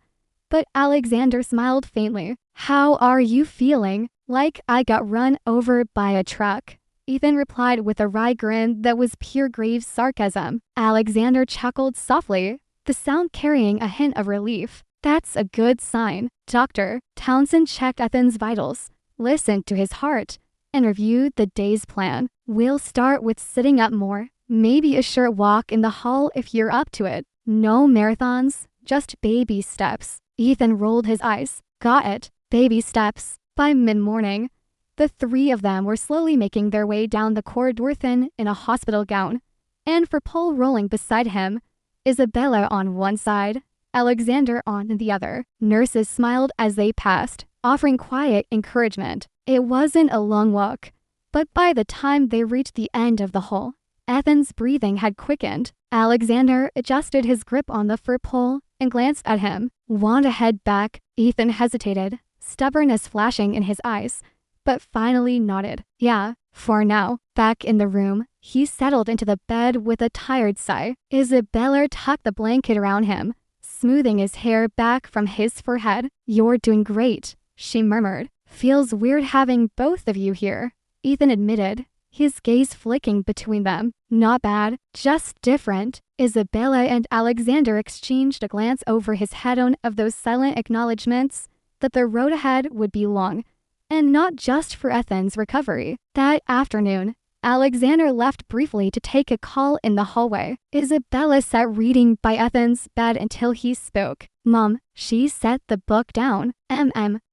but Alexander smiled faintly. How are you feeling? Like I got run over by a truck. Ethan replied with a wry grin that was pure grave sarcasm. Alexander chuckled softly, the sound carrying a hint of relief. That's a good sign. Dr. Townsend checked Ethan's vitals, listened to his heart, and reviewed the day's plan. We'll start with sitting up more, maybe a short walk in the hall if you're up to it. No marathons, just baby steps. Ethan rolled his eyes. Got it. Baby steps. By mid-morning, the 3 of them were slowly making their way down the corridor in a hospital gown, and for Paul rolling beside him, Isabella on one side, Alexander on the other. Nurses smiled as they passed, offering quiet encouragement. It wasn't a long walk, but by the time they reached the end of the hall, Ethan's breathing had quickened. Alexander adjusted his grip on the fur pole and glanced at him. Want to head back? Ethan hesitated, stubbornness flashing in his eyes, but finally nodded. Yeah, for now. Back in the room, he settled into the bed with a tired sigh. Isabella tucked the blanket around him, smoothing his hair back from his forehead. You're doing great, she murmured. Feels weird having both of you here, Ethan admitted, his gaze flicking between them. Not bad, just different. Isabella and Alexander exchanged a glance over his head of those silent acknowledgments that the road ahead would be long, and not just for Ethan's recovery. That afternoon, Alexander left briefly to take a call in the hallway. Isabella sat reading by Ethan's bed until he spoke. Mom, she set the book down.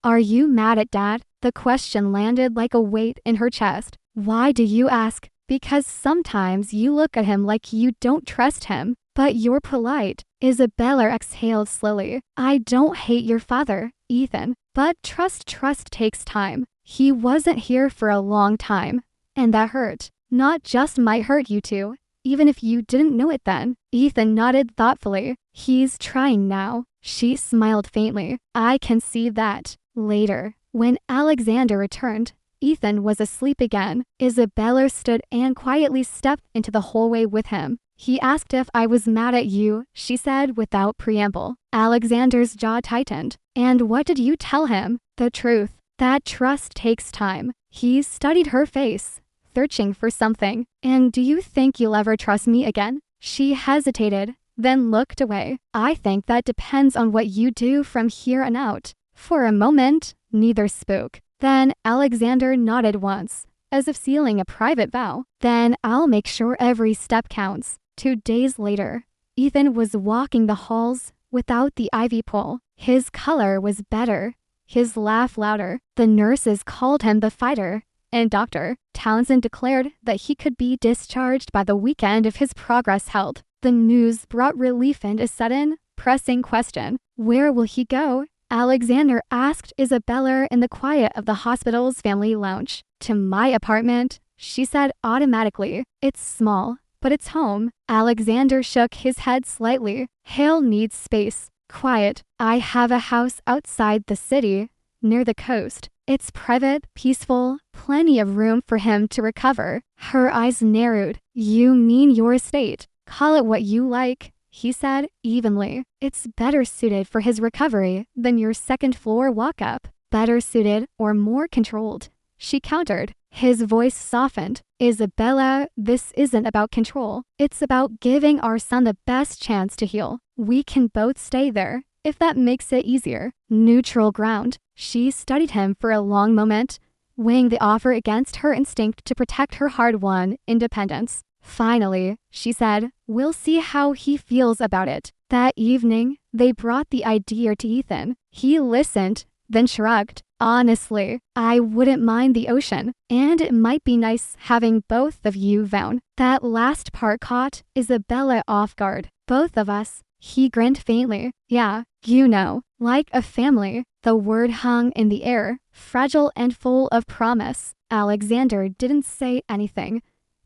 Are you mad at Dad? The question landed like a weight in her chest. Why do you ask? Because sometimes you look at him like you don't trust him, but you're polite. Isabella exhaled slowly. I don't hate your father, Ethan, but trust takes time. He wasn't here for a long time, and that hurt. Not just might hurt you two, even if you didn't know it then. Ethan nodded thoughtfully. He's trying now. She smiled faintly. I can see that. Later, when Alexander returned, Ethan was asleep again. Isabella stood and quietly stepped into the hallway with him. He asked if I was mad at you, she said without preamble. Alexander's jaw tightened. And what did you tell him? The truth. That trust takes time. He studied her face, searching for something. And do you think you'll ever trust me again? She hesitated, then looked away. I think that depends on what you do from here on out. For a moment, neither spoke. Then Alexander nodded once, as if sealing a private vow. Then I'll make sure every step counts. 2 days later, Ethan was walking the halls without the ivy pole. His color was better, his laugh louder. The nurses called him the fighter, and Dr. Townsend declared that he could be discharged by the weekend if his progress held. The news brought relief and a sudden, pressing question. Where will he go? Alexander asked Isabella in the quiet of the hospital's family lounge. To my apartment, she said automatically. It's small, but it's home. Alexander shook his head slightly. Hale needs space. Quiet. I have a house outside the city, near the coast. It's private, peaceful, plenty of room for him to recover. Her eyes narrowed. You mean your estate? Call it what you like, he said evenly. It's better suited for his recovery than your second-floor walk-up. Better suited or more controlled, she countered. His voice softened. Isabella, this isn't about control. It's about giving our son the best chance to heal. We can both stay there, if that makes it easier. Neutral ground. She studied him for a long moment, weighing the offer against her instinct to protect her hard-won independence. Finally, she said, we'll see how he feels about it. That evening, they brought the idea to Ethan. He listened, then shrugged. Honestly, I wouldn't mind the ocean, and it might be nice having both of you vown. That last part caught Isabella off guard. Both of us. He grinned faintly. Yeah, you know, like a family. The word hung in the air, fragile and full of promise. Alexander didn't say anything,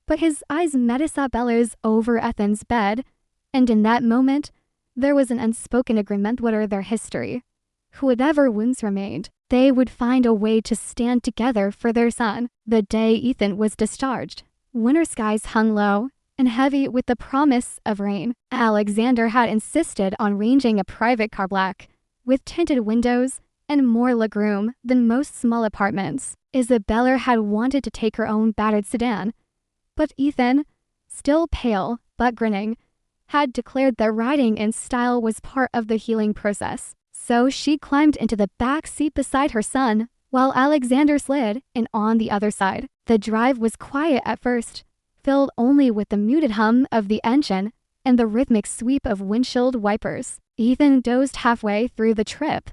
but his eyes met Isabella's over Ethan's bed, and in that moment, there was an unspoken agreement whatever their history. Whatever wounds remained, they would find a way to stand together for their son. The day Ethan was discharged, winter skies hung low and heavy with the promise of rain. Alexander had insisted on arranging a private car black, with tinted windows and more legroom than most small apartments. Isabella had wanted to take her own battered sedan, but Ethan, still pale but grinning, had declared that riding in style was part of the healing process. So she climbed into the back seat beside her son, while Alexander slid in on the other side. The drive was quiet at first, filled only with the muted hum of the engine and the rhythmic sweep of windshield wipers. Ethan dozed halfway through the trip,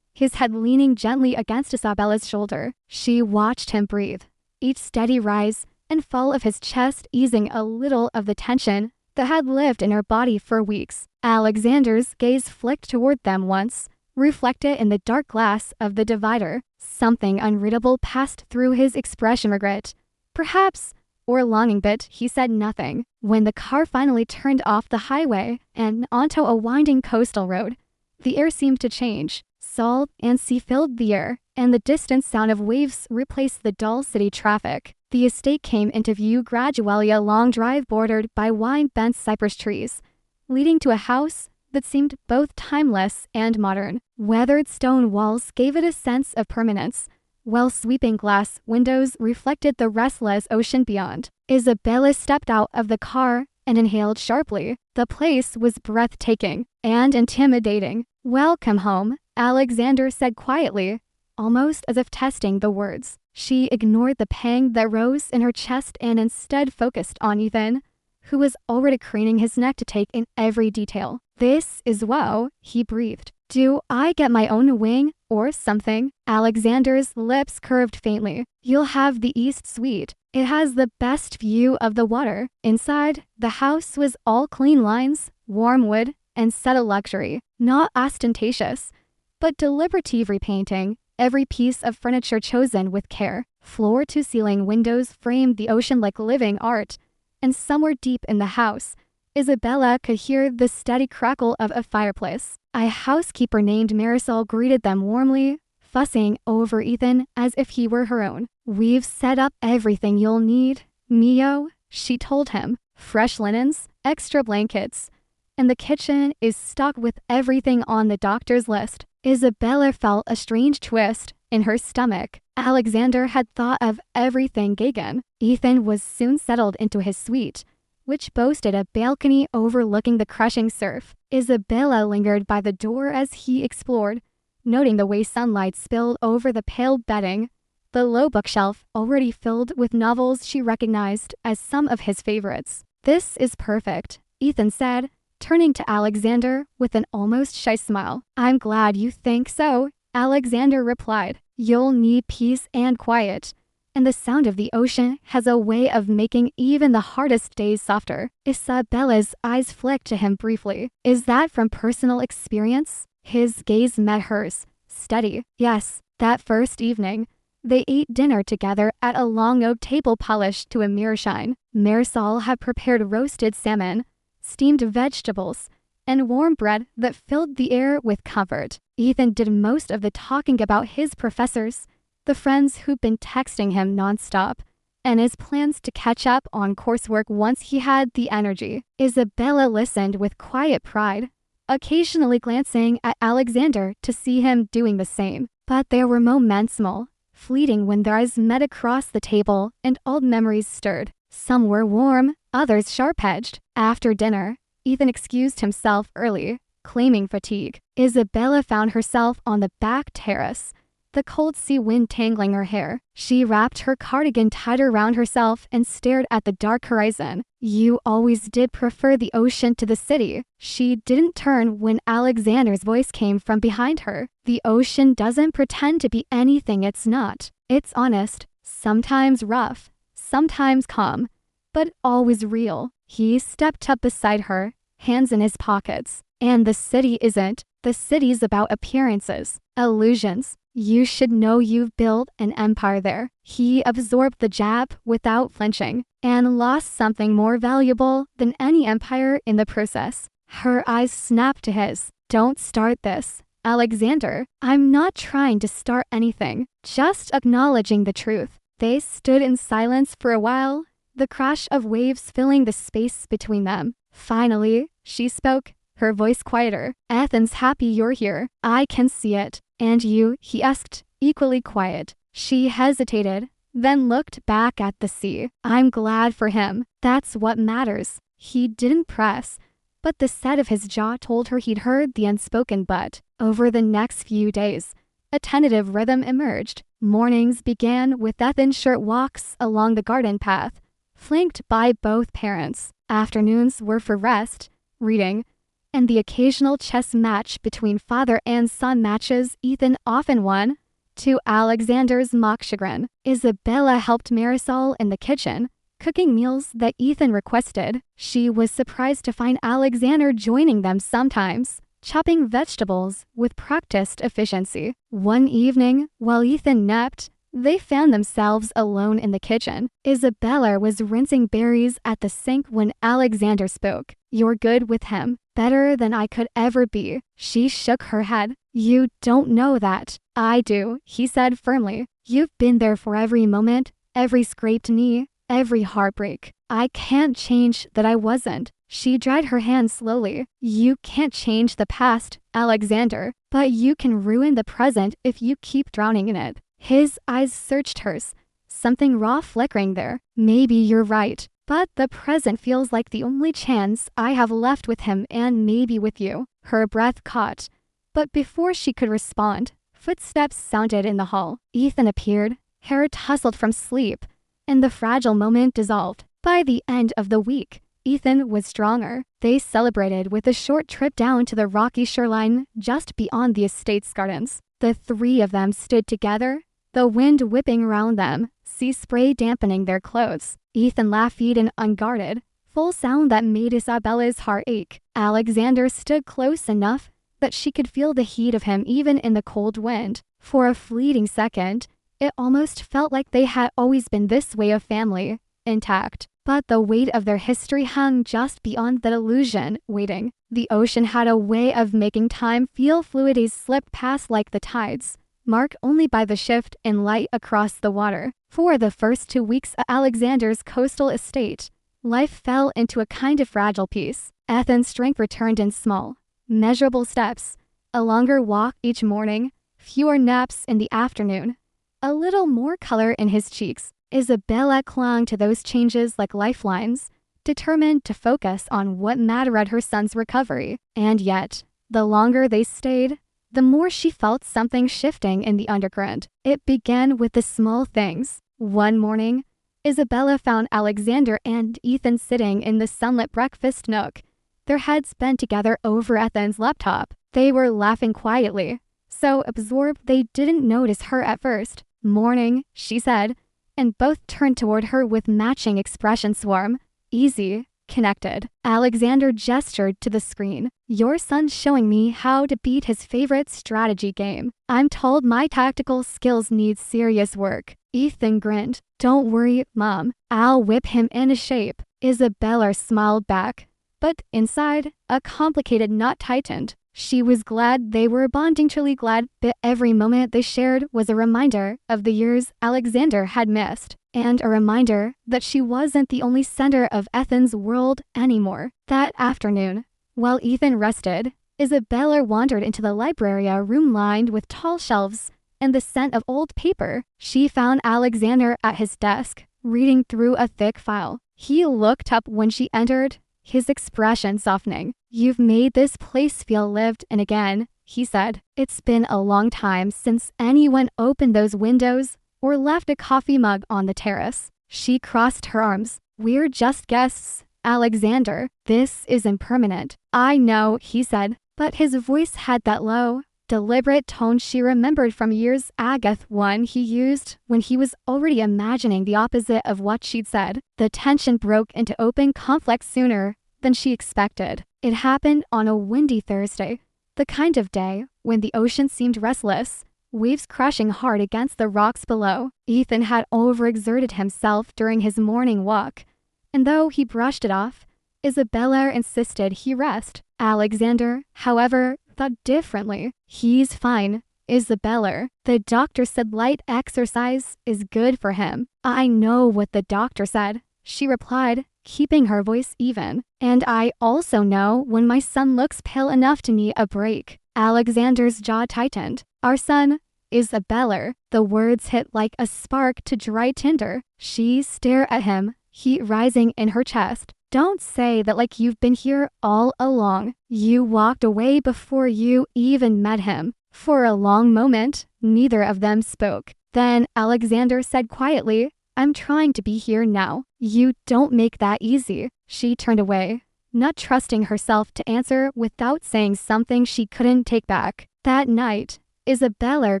his head leaning gently against Isabella's shoulder. She watched him breathe, each steady rise and fall of his chest easing a little of the tension that had lived in her body for weeks. Alexander's gaze flicked toward them once, reflected in the dark glass of the divider. Something unreadable passed through his expression. Regret, perhaps, or longing, but he said nothing. When the car finally turned off the highway and onto a winding coastal road, the air seemed to change. Salt and sea filled the air, and the distant sound of waves replaced the dull city traffic. The estate came into view gradually, a long drive bordered by wide-bent cypress trees, leading to a house that seemed both timeless and modern. Weathered stone walls gave it a sense of permanence, while sweeping glass windows reflected the restless ocean beyond. Isabella stepped out of the car and inhaled sharply. The place was breathtaking and intimidating. Welcome home, Alexander said quietly, almost as if testing the words. She ignored the pang that rose in her chest and instead focused on Ethan, who was already craning his neck to take in every detail. This is wow, he breathed. Do I get my own wing or something? Alexander's lips curved faintly. You'll have the East Suite. It has the best view of the water. Inside, the house was all clean lines, warm wood, and subtle luxury. Not ostentatious, but deliberative repainting. Every piece of furniture chosen with care. Floor-to-ceiling windows framed the ocean like living art, and somewhere deep in the house, Isabella could hear the steady crackle of a fireplace. A housekeeper named Marisol greeted them warmly, fussing over Ethan as if he were her own. We've set up everything you'll need, Mio, she told him. Fresh linens, extra blankets, and the kitchen is stocked with everything on the doctor's list. Isabella felt a strange twist in her stomach. Alexander had thought of everything Gagan. Ethan was soon settled into his suite, which boasted a balcony overlooking the crushing surf. Isabella lingered by the door as he explored, noting the way sunlight spilled over the pale bedding, the low bookshelf already filled with novels she recognized as some of his favorites. This is perfect, Ethan said, turning to Alexander with an almost shy smile. I'm glad you think so, Alexander replied. You'll need peace and quiet, and the sound of the ocean has a way of making even the hardest days softer. Isabella's eyes flicked to him briefly. Is that from personal experience? His gaze met hers, steady. Yes, that first evening, they ate dinner together at a long oak table polished to a mirror shine. Marisol had prepared roasted salmon, steamed vegetables, and warm bread that filled the air with comfort. Ethan did most of the talking about his professors, the friends who'd been texting him nonstop, and his plans to catch up on coursework once he had the energy. Isabella listened with quiet pride, occasionally glancing at Alexander to see him doing the same. But there were moments, small, fleeting when their eyes met across the table and old memories stirred. Some were warm, others sharp-edged. After dinner, Ethan excused himself early, claiming fatigue. Isabella found herself on the back terrace, the cold sea wind tangling her hair. She wrapped her cardigan tighter around herself and stared at the dark horizon. You always did prefer the ocean to the city. She didn't turn when Alexander's voice came from behind her. The ocean doesn't pretend to be anything it's not. It's honest, sometimes rough, sometimes calm, but always real. He stepped up beside her, hands in his pockets. And the city isn't. The city's about appearances, illusions. You should know you've built an empire there. He absorbed the jab without flinching and lost something more valuable than any empire in the process. Her eyes snapped to his. Don't start this, Alexander. I'm not trying to start anything, just acknowledging the truth. They stood in silence for a while, the crash of waves filling the space between them. Finally, she spoke, her voice quieter. Ethan's happy you're here. I can see it. And you? He asked, equally quiet. She hesitated, then looked back at the sea. I'm glad for him. That's what matters. He didn't press, but the set of his jaw told her he'd heard the unspoken but. Over the next few days, a tentative rhythm emerged. Mornings began with Ethan's short walks along the garden path, flanked by both parents. Afternoons were for rest, reading, and the occasional chess match between father and son matches Ethan often won. To Alexander's mock chagrin, Isabella helped Marisol in the kitchen, cooking meals that Ethan requested. She was surprised to find Alexander joining them sometimes, chopping vegetables with practiced efficiency. One evening, while Ethan napped, they found themselves alone in the kitchen. Isabella was rinsing berries at the sink when Alexander spoke. You're good with him. Better than I could ever be. She shook her head. You don't know that. I do, he said firmly. You've been there for every moment, every scraped knee, every heartbreak. I can't change that I wasn't. She dried her hand slowly. You can't change the past, Alexander, but you can ruin the present if you keep drowning in it. His eyes searched hers, something raw flickering there. Maybe you're right, but the present feels like the only chance I have left with him and maybe with you. Her breath caught, but before she could respond, footsteps sounded in the hall. Ethan appeared, hair tousled from sleep, and the fragile moment dissolved. By the end of the week, Ethan was stronger. They celebrated with a short trip down to the rocky shoreline just beyond the estate's gardens. The three of them stood together, the wind whipping around them, sea spray dampening their clothes. Ethan laughed and unguarded, full sound that made Isabella's heart ache. Alexander stood close enough that she could feel the heat of him even in the cold wind. For a fleeting second, it almost felt like they had always been this way of family, intact. But the weight of their history hung just beyond that illusion, waiting. The ocean had a way of making time feel fluid. Days slipped past like the tides, marked only by the shift in light across the water. For the first 2 weeks at Alexander's coastal estate, life fell into a kind of fragile peace. Ethan's strength returned in small, measurable steps, a longer walk each morning, fewer naps in the afternoon, a little more color in his cheeks. Isabella clung to those changes like lifelines, determined to focus on what mattered at her son's recovery. And yet, the longer they stayed, the more she felt something shifting in the undercurrent. It began with the small things. One morning, Isabella found Alexander and Ethan sitting in the sunlit breakfast nook, their heads bent together over Ethan's laptop. They were laughing quietly, so absorbed they didn't notice her at first. Morning, she said, and both turned toward her with matching expressions. Warm, easy, connected. Alexander gestured to the screen. Your son's showing me how to beat his favorite strategy game. I'm told my tactical skills need serious work. Ethan grinned. Don't worry, Mom. I'll whip him into shape. Isabella smiled back, but inside, a complicated knot tightened. She was glad they were bonding, truly glad, but every moment they shared was a reminder of the years Alexander had missed, and a reminder that she wasn't the only center of Ethan's world anymore. That afternoon, while Ethan rested, Isabella wandered into the library, a room lined with tall shelves and the scent of old paper. She found Alexander at his desk, reading through a thick file. He looked up when she entered, his expression softening. "You've made this place feel lived in again," he said. "It's been a long time since anyone opened those windows or left a coffee mug on the terrace." She crossed her arms. "We're just guests, Alexander. This isn't permanent." "I know," he said, but his voice had that low, deliberate tone she remembered from years ago, one he used when he was already imagining the opposite of what she'd said. The tension broke into open conflict sooner than she expected. It happened on a windy Thursday, the kind of day when the ocean seemed restless, waves crashing hard against the rocks below. Ethan had overexerted himself during his morning walk, and though he brushed it off, Isabella insisted he rest. Alexander, however, thought differently. "He's fine, Isabella. The doctor said light exercise is good for him." "I know what the doctor said," she replied, keeping her voice even. "And I also know when my son looks pale enough to need a break." Alexander's jaw tightened. "Our son, Isabella." The words hit like a spark to dry tinder. She stared at him, heat rising in her chest. "Don't say that like you've been here all along. You walked away before you even met him." For a long moment, neither of them spoke. Then Alexander said quietly, "I'm trying to be here now." "You don't make that easy." She turned away, not trusting herself to answer without saying something she couldn't take back. That night, Isabella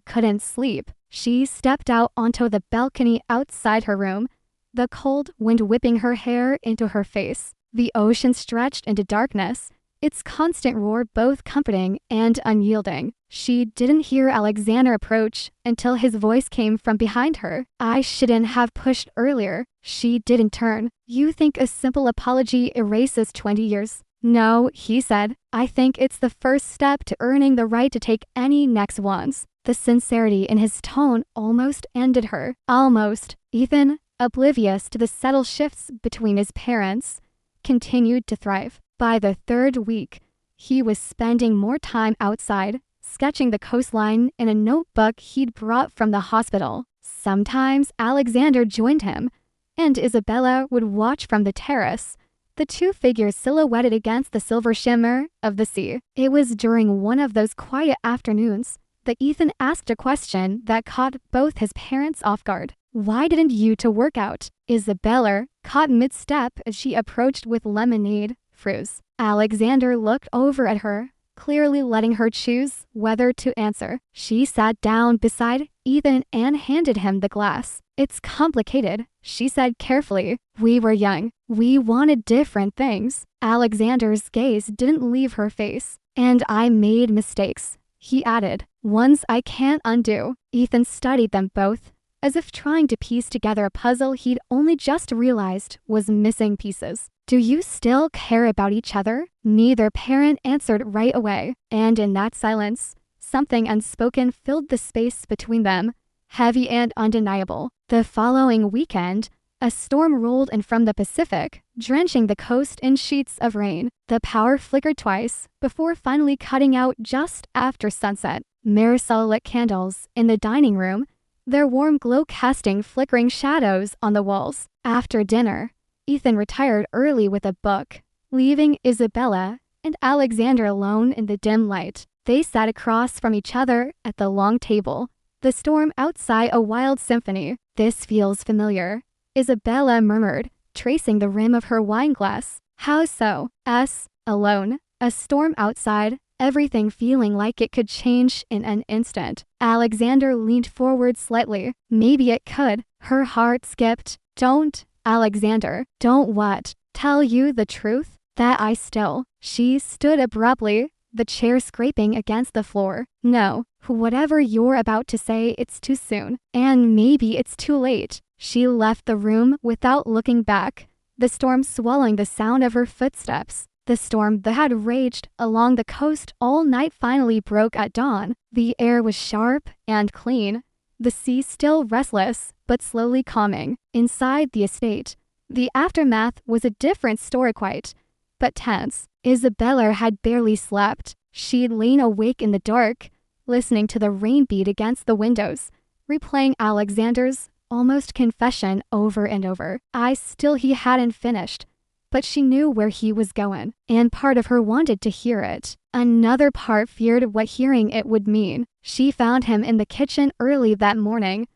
couldn't sleep. She stepped out onto the balcony outside her room, the cold wind whipping her hair into her face. The ocean stretched into darkness, its constant roar both comforting and unyielding. She didn't hear Alexander approach until his voice came from behind her. "I shouldn't have pushed earlier." She didn't turn. "You think a simple apology erases 20 years? "No," he said. "I think it's the first step to earning the right to take any next ones." The sincerity in his tone almost ended her. Almost. Ethan, oblivious to the subtle shifts between his parents, continued to thrive. By the third week, he was spending more time outside, sketching the coastline in a notebook he'd brought from the hospital. Sometimes Alexander joined him, and Isabella would watch from the terrace, the two figures silhouetted against the silver shimmer of the sea. It was during one of those quiet afternoons that Ethan asked a question that caught both his parents off guard. "Why didn't you two work out?" Isabella caught mid-step as she approached with lemonade, froze. Alexander looked over at her, clearly letting her choose whether to answer. She sat down beside Ethan and handed him the glass. "It's complicated," she said carefully. "We were young. We wanted different things." Alexander's gaze didn't leave her face. "And I made mistakes," he added. "Ones I can't undo." Ethan studied them both, as if trying to piece together a puzzle he'd only just realized was missing pieces. "Do you still care about each other?" Neither parent answered right away, and in that silence, something unspoken filled the space between them, heavy and undeniable. The following weekend, a storm rolled in from the Pacific, drenching the coast in sheets of rain. The power flickered twice before finally cutting out just after sunset. Marisol lit candles in the dining room, their warm glow casting flickering shadows on the walls. After dinner, Ethan retired early with a book, leaving Isabella and Alexander alone in the dim light. They sat across from each other at the long table, the storm outside a wild symphony. "This feels familiar," Isabella murmured, tracing the rim of her wine glass. "How so?" "Us, alone, a storm outside, everything feeling like it could change in an instant." Alexander leaned forward slightly. "Maybe it could." Her heart skipped. "Don't." "Alexander, don't what?" "Tell you the truth? That I still." She stood abruptly, the chair scraping against the floor. "No, whatever you're about to say, it's too soon. And maybe it's too late." She left the room without looking back, the storm swallowing the sound of her footsteps. The storm that had raged along the coast all night finally broke at dawn. The air was sharp and clean, the sea still restless, but slowly calming. Inside the estate, the aftermath was a different story quite, but tense. Isabella had barely slept. She'd lain awake in the dark, listening to the rain beat against the windows, replaying Alexander's almost confession over and over. He hadn't finished, but she knew where he was going, and part of her wanted to hear it. Another part feared what hearing it would mean. She found him in the kitchen early that morning,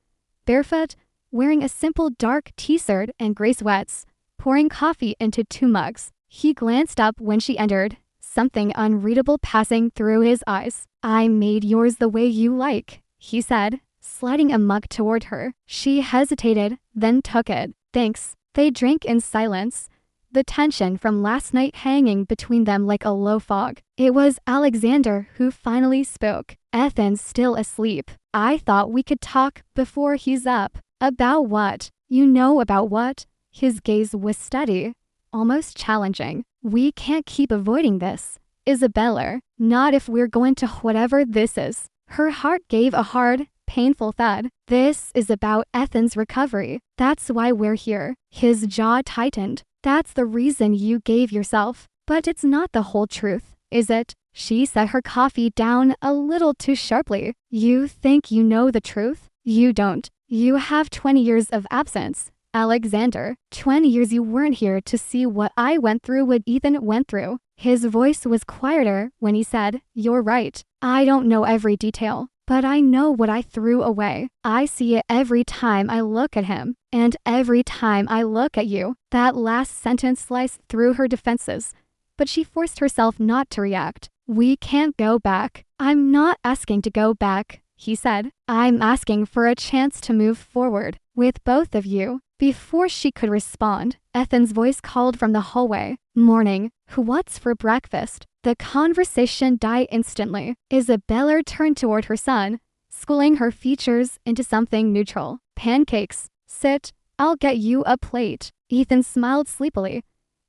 barefoot, wearing a simple dark t-shirt and gray sweats, pouring coffee into 2 mugs. He glanced up when she entered, something unreadable passing through his eyes. "I made yours the way you like," he said, sliding a mug toward her. She hesitated, then took it. "Thanks." They drank in silence, the tension from last night hanging between them like a low fog. It was Alexander who finally spoke. "Ethan's still asleep. I thought we could talk before he's up." "About what?" "You know about what?" His gaze was steady, almost challenging. "We can't keep avoiding this, Isabella. Not if we're going to whatever this is." Her heart gave a hard, painful thud. "This is about Ethan's recovery. That's why we're here." His jaw tightened. "That's the reason you gave yourself. But it's not the whole truth, is it?" She set her coffee down a little too sharply. "You think you know the truth? You don't. You have 20 years of absence, Alexander. 20 years you weren't here to see what I went through, what Ethan went through." His voice was quieter when he said, "You're right. I don't know every detail, but I know what I threw away. I see it every time I look at him, and every time I look at you." That last sentence sliced through her defenses, but she forced herself not to react. "We can't go back." "I'm not asking to go back," he said. "I'm asking for a chance to move forward with both of you." Before she could respond, Ethan's voice called from the hallway. "Morning. What's for breakfast?" The conversation died instantly. Isabella turned toward her son, schooling her features into something neutral. "Pancakes. Sit. I'll get you a plate." Ethan smiled sleepily,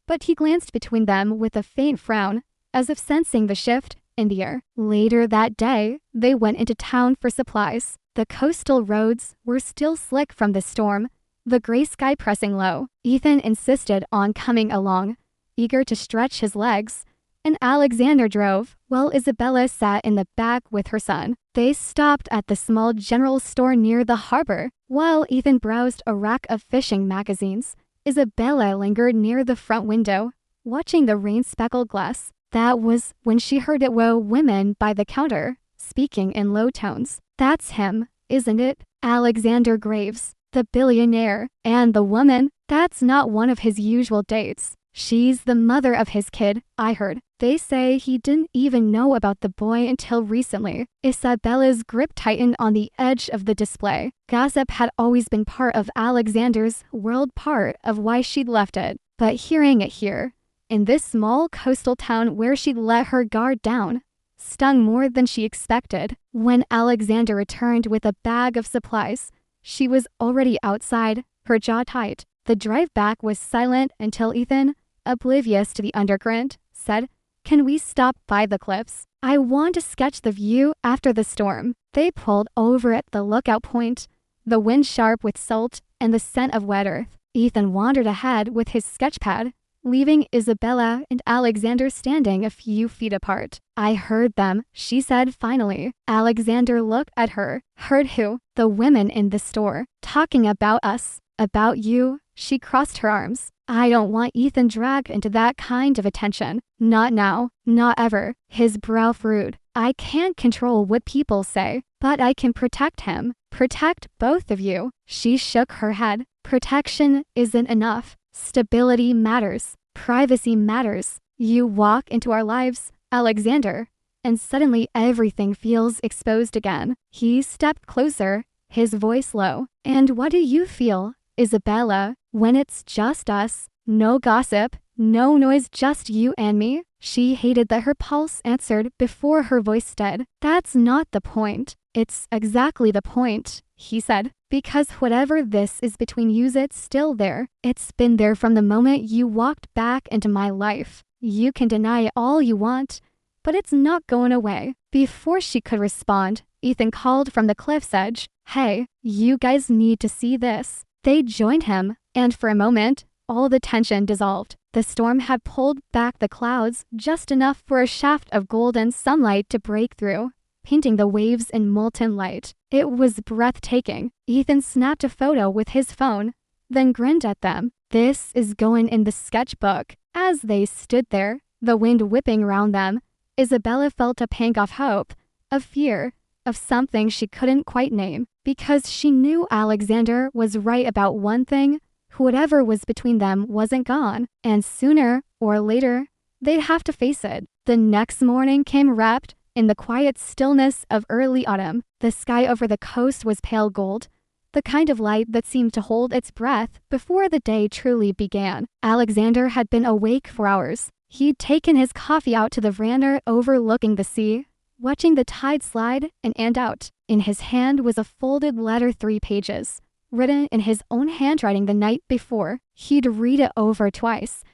but he glanced between them with a faint frown, as if sensing the shift in the air. Later that day, they went into town for supplies. The coastal roads were still slick from the storm, the gray sky pressing low. Ethan insisted on coming along, eager to stretch his legs, and Alexander drove, while Isabella sat in the back with her son. They stopped at the small general store near the harbor. While Ethan browsed a rack of fishing magazines, Isabella lingered near the front window, watching the rain-speckled glass. That was when she heard it were women by the counter, speaking in low tones. "That's him, isn't it? Alexander Graves, the billionaire. And the woman, that's not one of his usual dates. She's the mother of his kid, I heard. They say he didn't even know about the boy until recently." Isabella's grip tightened on the edge of the display. Gossip had always been part of Alexander's world, part of why she'd left it. But hearing it here, in this small coastal town where she'd let her guard down, stung more than she expected. When Alexander returned with a bag of supplies, she was already outside, her jaw tight. The drive back was silent until Ethan, oblivious to the undercurrent, said, "Can we stop by the cliffs? I want to sketch the view after the storm." They pulled over at the lookout point, the wind sharp with salt and the scent of wet earth. Ethan wandered ahead with his sketchpad, leaving Isabella and Alexander standing a few feet apart. "I heard them," she said finally. Alexander looked at her. "Heard who?" "The women in the store. Talking about us. About you." She crossed her arms. "I don't want Ethan dragged into that kind of attention. Not now. Not ever." His brow furrowed. "I can't control what people say, but I can protect him. Protect both of you." She shook her head. "Protection isn't enough. Stability matters. Privacy matters. You walk into our lives, Alexander, and suddenly everything feels exposed again." He stepped closer, his voice low. "And what do you feel, Isabella, when it's just us? No gossip, no noise, just you and me?" She hated that her pulse answered before her voice did. "That's not the point." "It's exactly the point," he said. "Because whatever this is between yous, it's still there. It's been there from the moment you walked back into my life. You can deny it all you want, but it's not going away." Before she could respond, Ethan called from the cliff's edge, "Hey, you guys need to see this." They joined him, and for a moment, all the tension dissolved. The storm had pulled back the clouds just enough for a shaft of golden sunlight to break through, painting the waves in molten light. It was breathtaking. Ethan snapped a photo with his phone, then grinned at them. This is going in the sketchbook. As they stood there, the wind whipping around them, Isabella felt a pang of hope, of fear, of something she couldn't quite name, because she knew Alexander was right about one thing. Whatever was between them wasn't gone, and sooner or later, they'd have to face it. The next morning came wrapped in the quiet stillness of early autumn. The sky over the coast was pale gold, the kind of light that seemed to hold its breath before the day truly began. Alexander had been awake for hours. He'd taken his coffee out to the veranda overlooking the sea, watching the tide slide in and out. In his hand was a folded letter 3 pages, written in his own handwriting the night before. He'd read it over twice,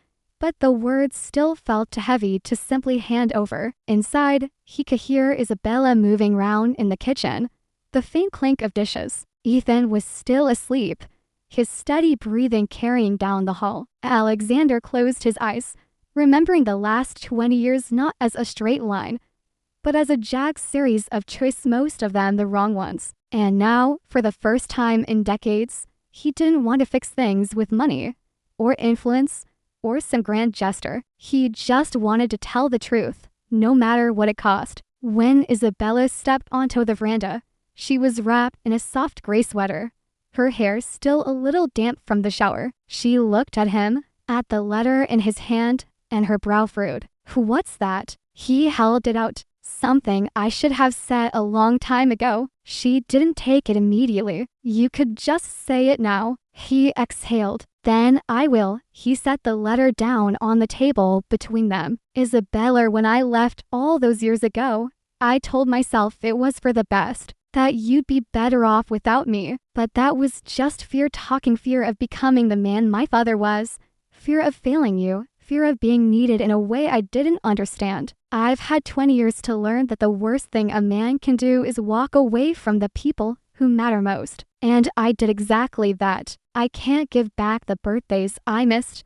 but the words still felt too heavy to simply hand over. Inside, he could hear Isabella moving round in the kitchen, the faint clink of dishes. Ethan was still asleep, his steady breathing carrying down the hall. Alexander closed his eyes, remembering the last 20 years not as a straight line, but as a jagged series of choice, most of them the wrong ones. And now, for the first time in decades, he didn't want to fix things with money, or influence, or some grand gesture. He just wanted to tell the truth, no matter what it cost. When Isabella stepped onto the veranda, she was wrapped in a soft gray sweater, her hair still a little damp from the shower. She looked at him, at the letter in his hand, and her brow furrowed. "What's that?" He held it out. "Something I should have said a long time ago." She didn't take it immediately. "You could just say it now." He exhaled. "Then I will." He set the letter down on the table between them. "Isabella, when I left all those years ago, I told myself it was for the best, that you'd be better off without me. But that was just fear talking, fear of becoming the man my father was, fear of failing you, fear of being needed in a way I didn't understand. I've had 20 years to learn that the worst thing a man can do is walk away from the people who matter most. And I did exactly that. I can't give back the birthdays I missed,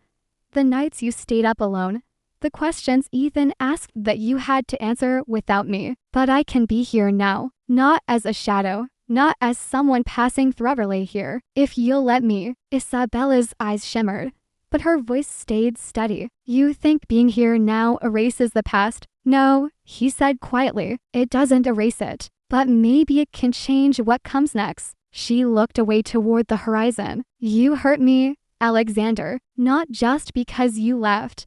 the nights you stayed up alone, the questions Ethan asked that you had to answer without me. But I can be here now, not as a shadow, not as someone passing through here. If you'll let me." Isabella's eyes shimmered, but her voice stayed steady. "You think being here now erases the past?" "No," he said quietly. "It doesn't erase it, but maybe it can change what comes next." She looked away toward the horizon. "You hurt me, Alexander, not just because you left,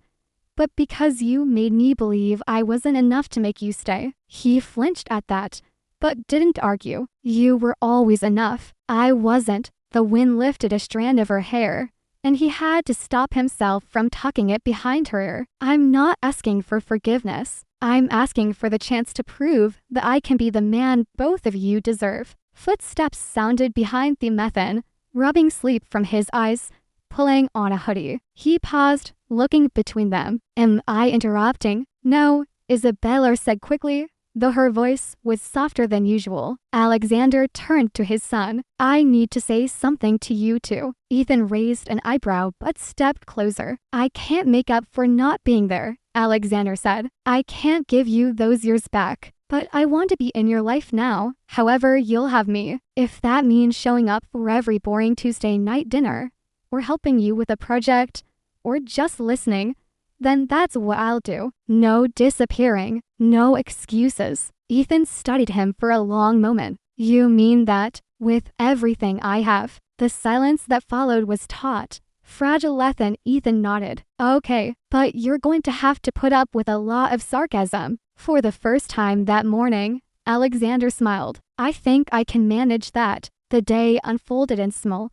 but because you made me believe I wasn't enough to make you stay." He flinched at that, but didn't argue. "You were always enough. I wasn't." The wind lifted a strand of her hair, and he had to stop himself from tucking it behind her ear. "I'm not asking for forgiveness. I'm asking for the chance to prove that I can be the man both of you deserve." Footsteps sounded behind the Methan, rubbing sleep from his eyes, pulling on a hoodie. He paused, looking between them. "Am I interrupting?" "No," Isabella said quickly, though her voice was softer than usual. Alexander turned to his son. "I need to say something to you two." Ethan raised an eyebrow but stepped closer. "I can't make up for not being there," Alexander said. "I can't give you those years back, but I want to be in your life now, however you'll have me. If that means showing up for every boring Tuesday night dinner, or helping you with a project, or just listening, then that's what I'll do. No disappearing, no excuses." Ethan studied him for a long moment. "You mean that, with everything I have?" The silence that followed was taut, fragile. Ethan nodded. "Okay, but you're going to have to put up with a lot of sarcasm." For the first time that morning, Alexander smiled. "I think I can manage that." The day unfolded in small,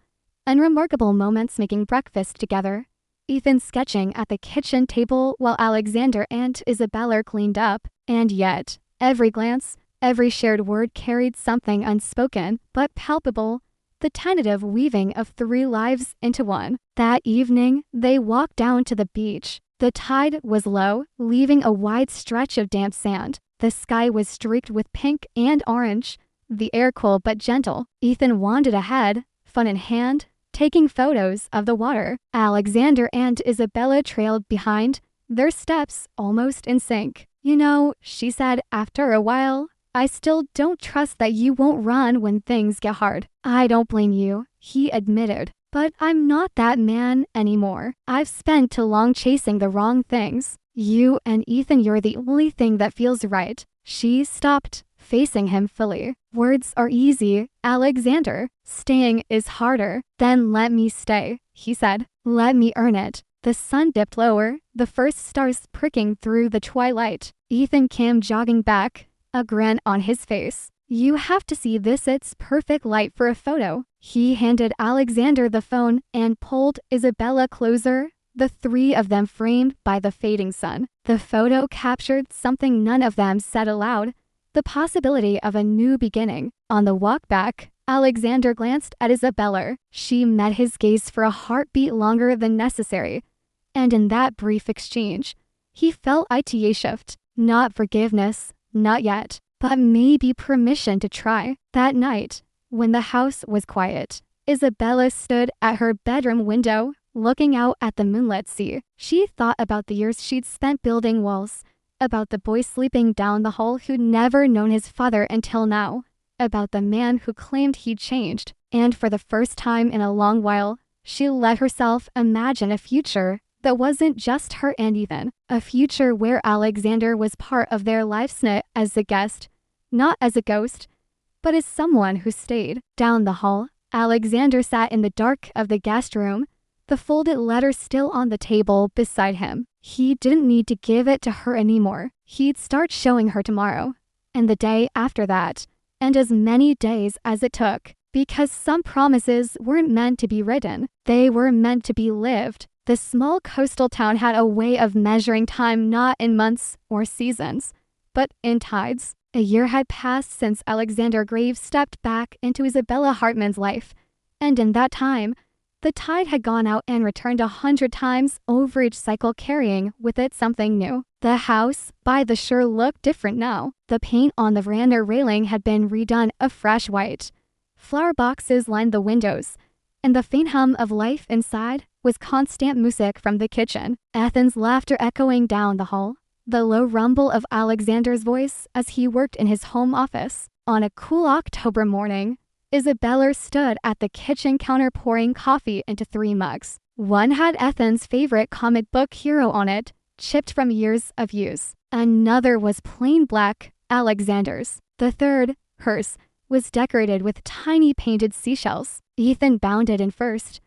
unremarkable moments, making breakfast together, Ethan sketching at the kitchen table while Alexander and Isabella cleaned up. And yet, every glance, every shared word carried something unspoken but palpable, the tentative weaving of 3 lives into one. That evening, they walked down to the beach. The tide was low, leaving a wide stretch of damp sand. The sky was streaked with pink and orange, the air cool but gentle. Ethan wandered ahead, phone in hand, taking photos of the water. Alexander and Isabella trailed behind, their steps almost in sync. "You know," she said after a while, I still don't trust that you won't run when things get hard. I don't blame you, he admitted. But I'm not that man anymore. I've spent too long chasing the wrong things. You and Ethan, you're the only thing that feels right. She stopped, facing him fully. Words are easy, Alexander. Staying is harder. Then let me stay, he said. Let me earn it. The sun dipped lower, the first stars pricking through the twilight. Ethan came jogging back, a grin on his face. You have to see this, it's perfect light for a photo. He handed Alexander the phone and pulled Isabella closer, the three of them framed by the fading sun. The photo captured something none of them said aloud, the possibility of a new beginning. On the walk back, Alexander glanced at Isabella. She met his gaze for a heartbeat longer than necessary. And in that brief exchange, he felt a shift. Not forgiveness, not yet, but maybe permission to try. That night, when the house was quiet, Isabella stood at her bedroom window, looking out at the moonlit sea. She thought about the years she'd spent building walls, about the boy sleeping down the hall who'd never known his father until now, about the man who claimed he'd changed. And for the first time in a long while, she let herself imagine a future that wasn't just her and Ethan, a future where Alexander was part of their lives, not as a guest, not as a ghost, but as someone who stayed. Down the hall, Alexander sat in the dark of the guest room, the folded letter still on the table beside him. He didn't need to give it to her anymore. He'd start showing her tomorrow, and the day after that, and as many days as it took, because some promises weren't meant to be written. They were meant to be lived. The small coastal town had a way of measuring time not in months or seasons, but in tides. A year had passed since Alexander Graves stepped back into Isabella Hartman's life, and in that time, the tide had gone out and returned 100 times over each cycle, carrying with it something new. The house by the shore looked different now. The paint on the veranda railing had been redone a fresh white. Flower boxes lined the windows, and the faint hum of life inside was constant music from the kitchen. Ethan's laughter echoing down the hall. The low rumble of Alexander's voice as he worked in his home office. On a cool October morning, Isabella stood at the kitchen counter pouring coffee into 3 mugs. One had Ethan's favorite comic book hero on it, chipped from years of use. Another was plain black, Alexander's. The third, hers, was decorated with tiny painted seashells. Ethan bounded in first,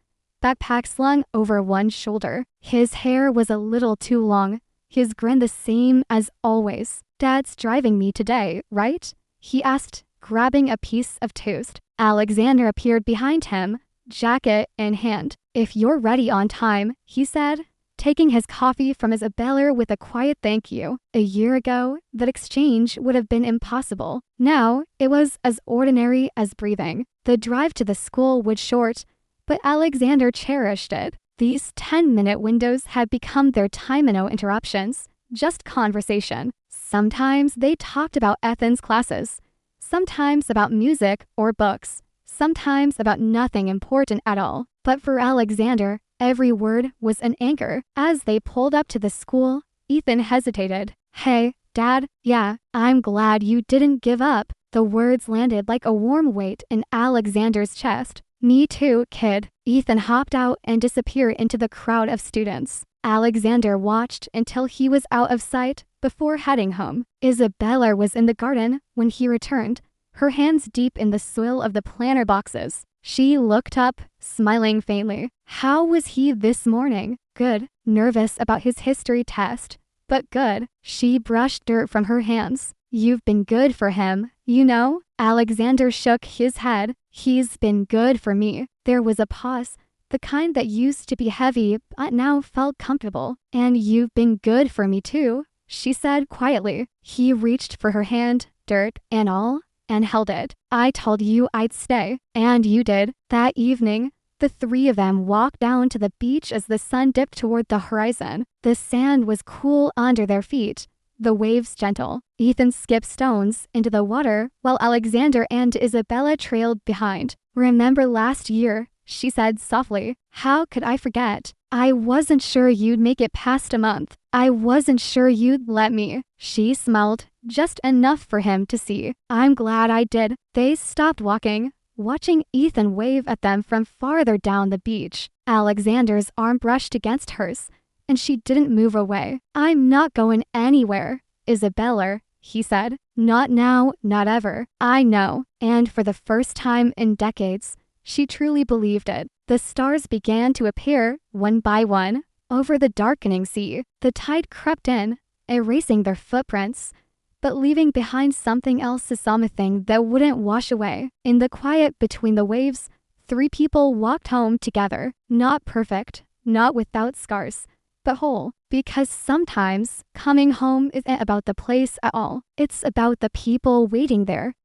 backpack slung over one shoulder. His hair was a little too long, his grin the same as always. Dad's driving me today, right? He asked, grabbing a piece of toast. Alexander appeared behind him, jacket in hand. If you're ready on time, he said, taking his coffee from Isabella with a quiet thank you. A year ago, that exchange would have been impossible. Now, it was as ordinary as breathing. The drive to the school was short, but Alexander cherished it. These 10-minute windows had become their time and no interruptions, just conversation. Sometimes they talked about Ethan's classes, sometimes about music or books, sometimes about nothing important at all. But for Alexander, every word was an anchor. As they pulled up to the school, Ethan hesitated. Hey, Dad, yeah, I'm glad you didn't give up. The words landed like a warm weight in Alexander's chest. Me too, kid. Ethan hopped out and disappeared into the crowd of students. Alexander watched until he was out of sight before heading home. Isabella was in the garden when he returned, her hands deep in the soil of the planter boxes. She looked up, smiling faintly. How was he this morning? Good. Nervous about his history test, but good. She brushed dirt from her hands. You've been good for him, you know? Alexander shook his head. He's been good for me. There was a pause, the kind that used to be heavy but now felt comfortable. And you've been good for me too, she said quietly. He reached for her hand, dirt and all, and held it. I told you I'd stay, and you did. That evening, the three of them walked down to the beach as the sun dipped toward the horizon. The sand was cool under their feet, the waves gentle. Ethan skipped stones into the water while Alexander and Isabella trailed behind. Remember last year, she said softly. How could I forget? I wasn't sure you'd make it past a month. I wasn't sure you'd let me. She smiled, just enough for him to see. I'm glad I did. They stopped walking, watching Ethan wave at them from farther down the beach. Alexander's arm brushed against hers, and she didn't move away. I'm not going anywhere, Isabella, he said. Not now, not ever. I know. And for the first time in decades, she truly believed it. The stars began to appear, one by one, over the darkening sea. The tide crept in, erasing their footprints, but leaving behind something else, something that wouldn't wash away. In the quiet between the waves, 3 people walked home together. Not perfect, not without scars, but whole. Because sometimes coming home isn't about the place at all. It's about the people waiting there,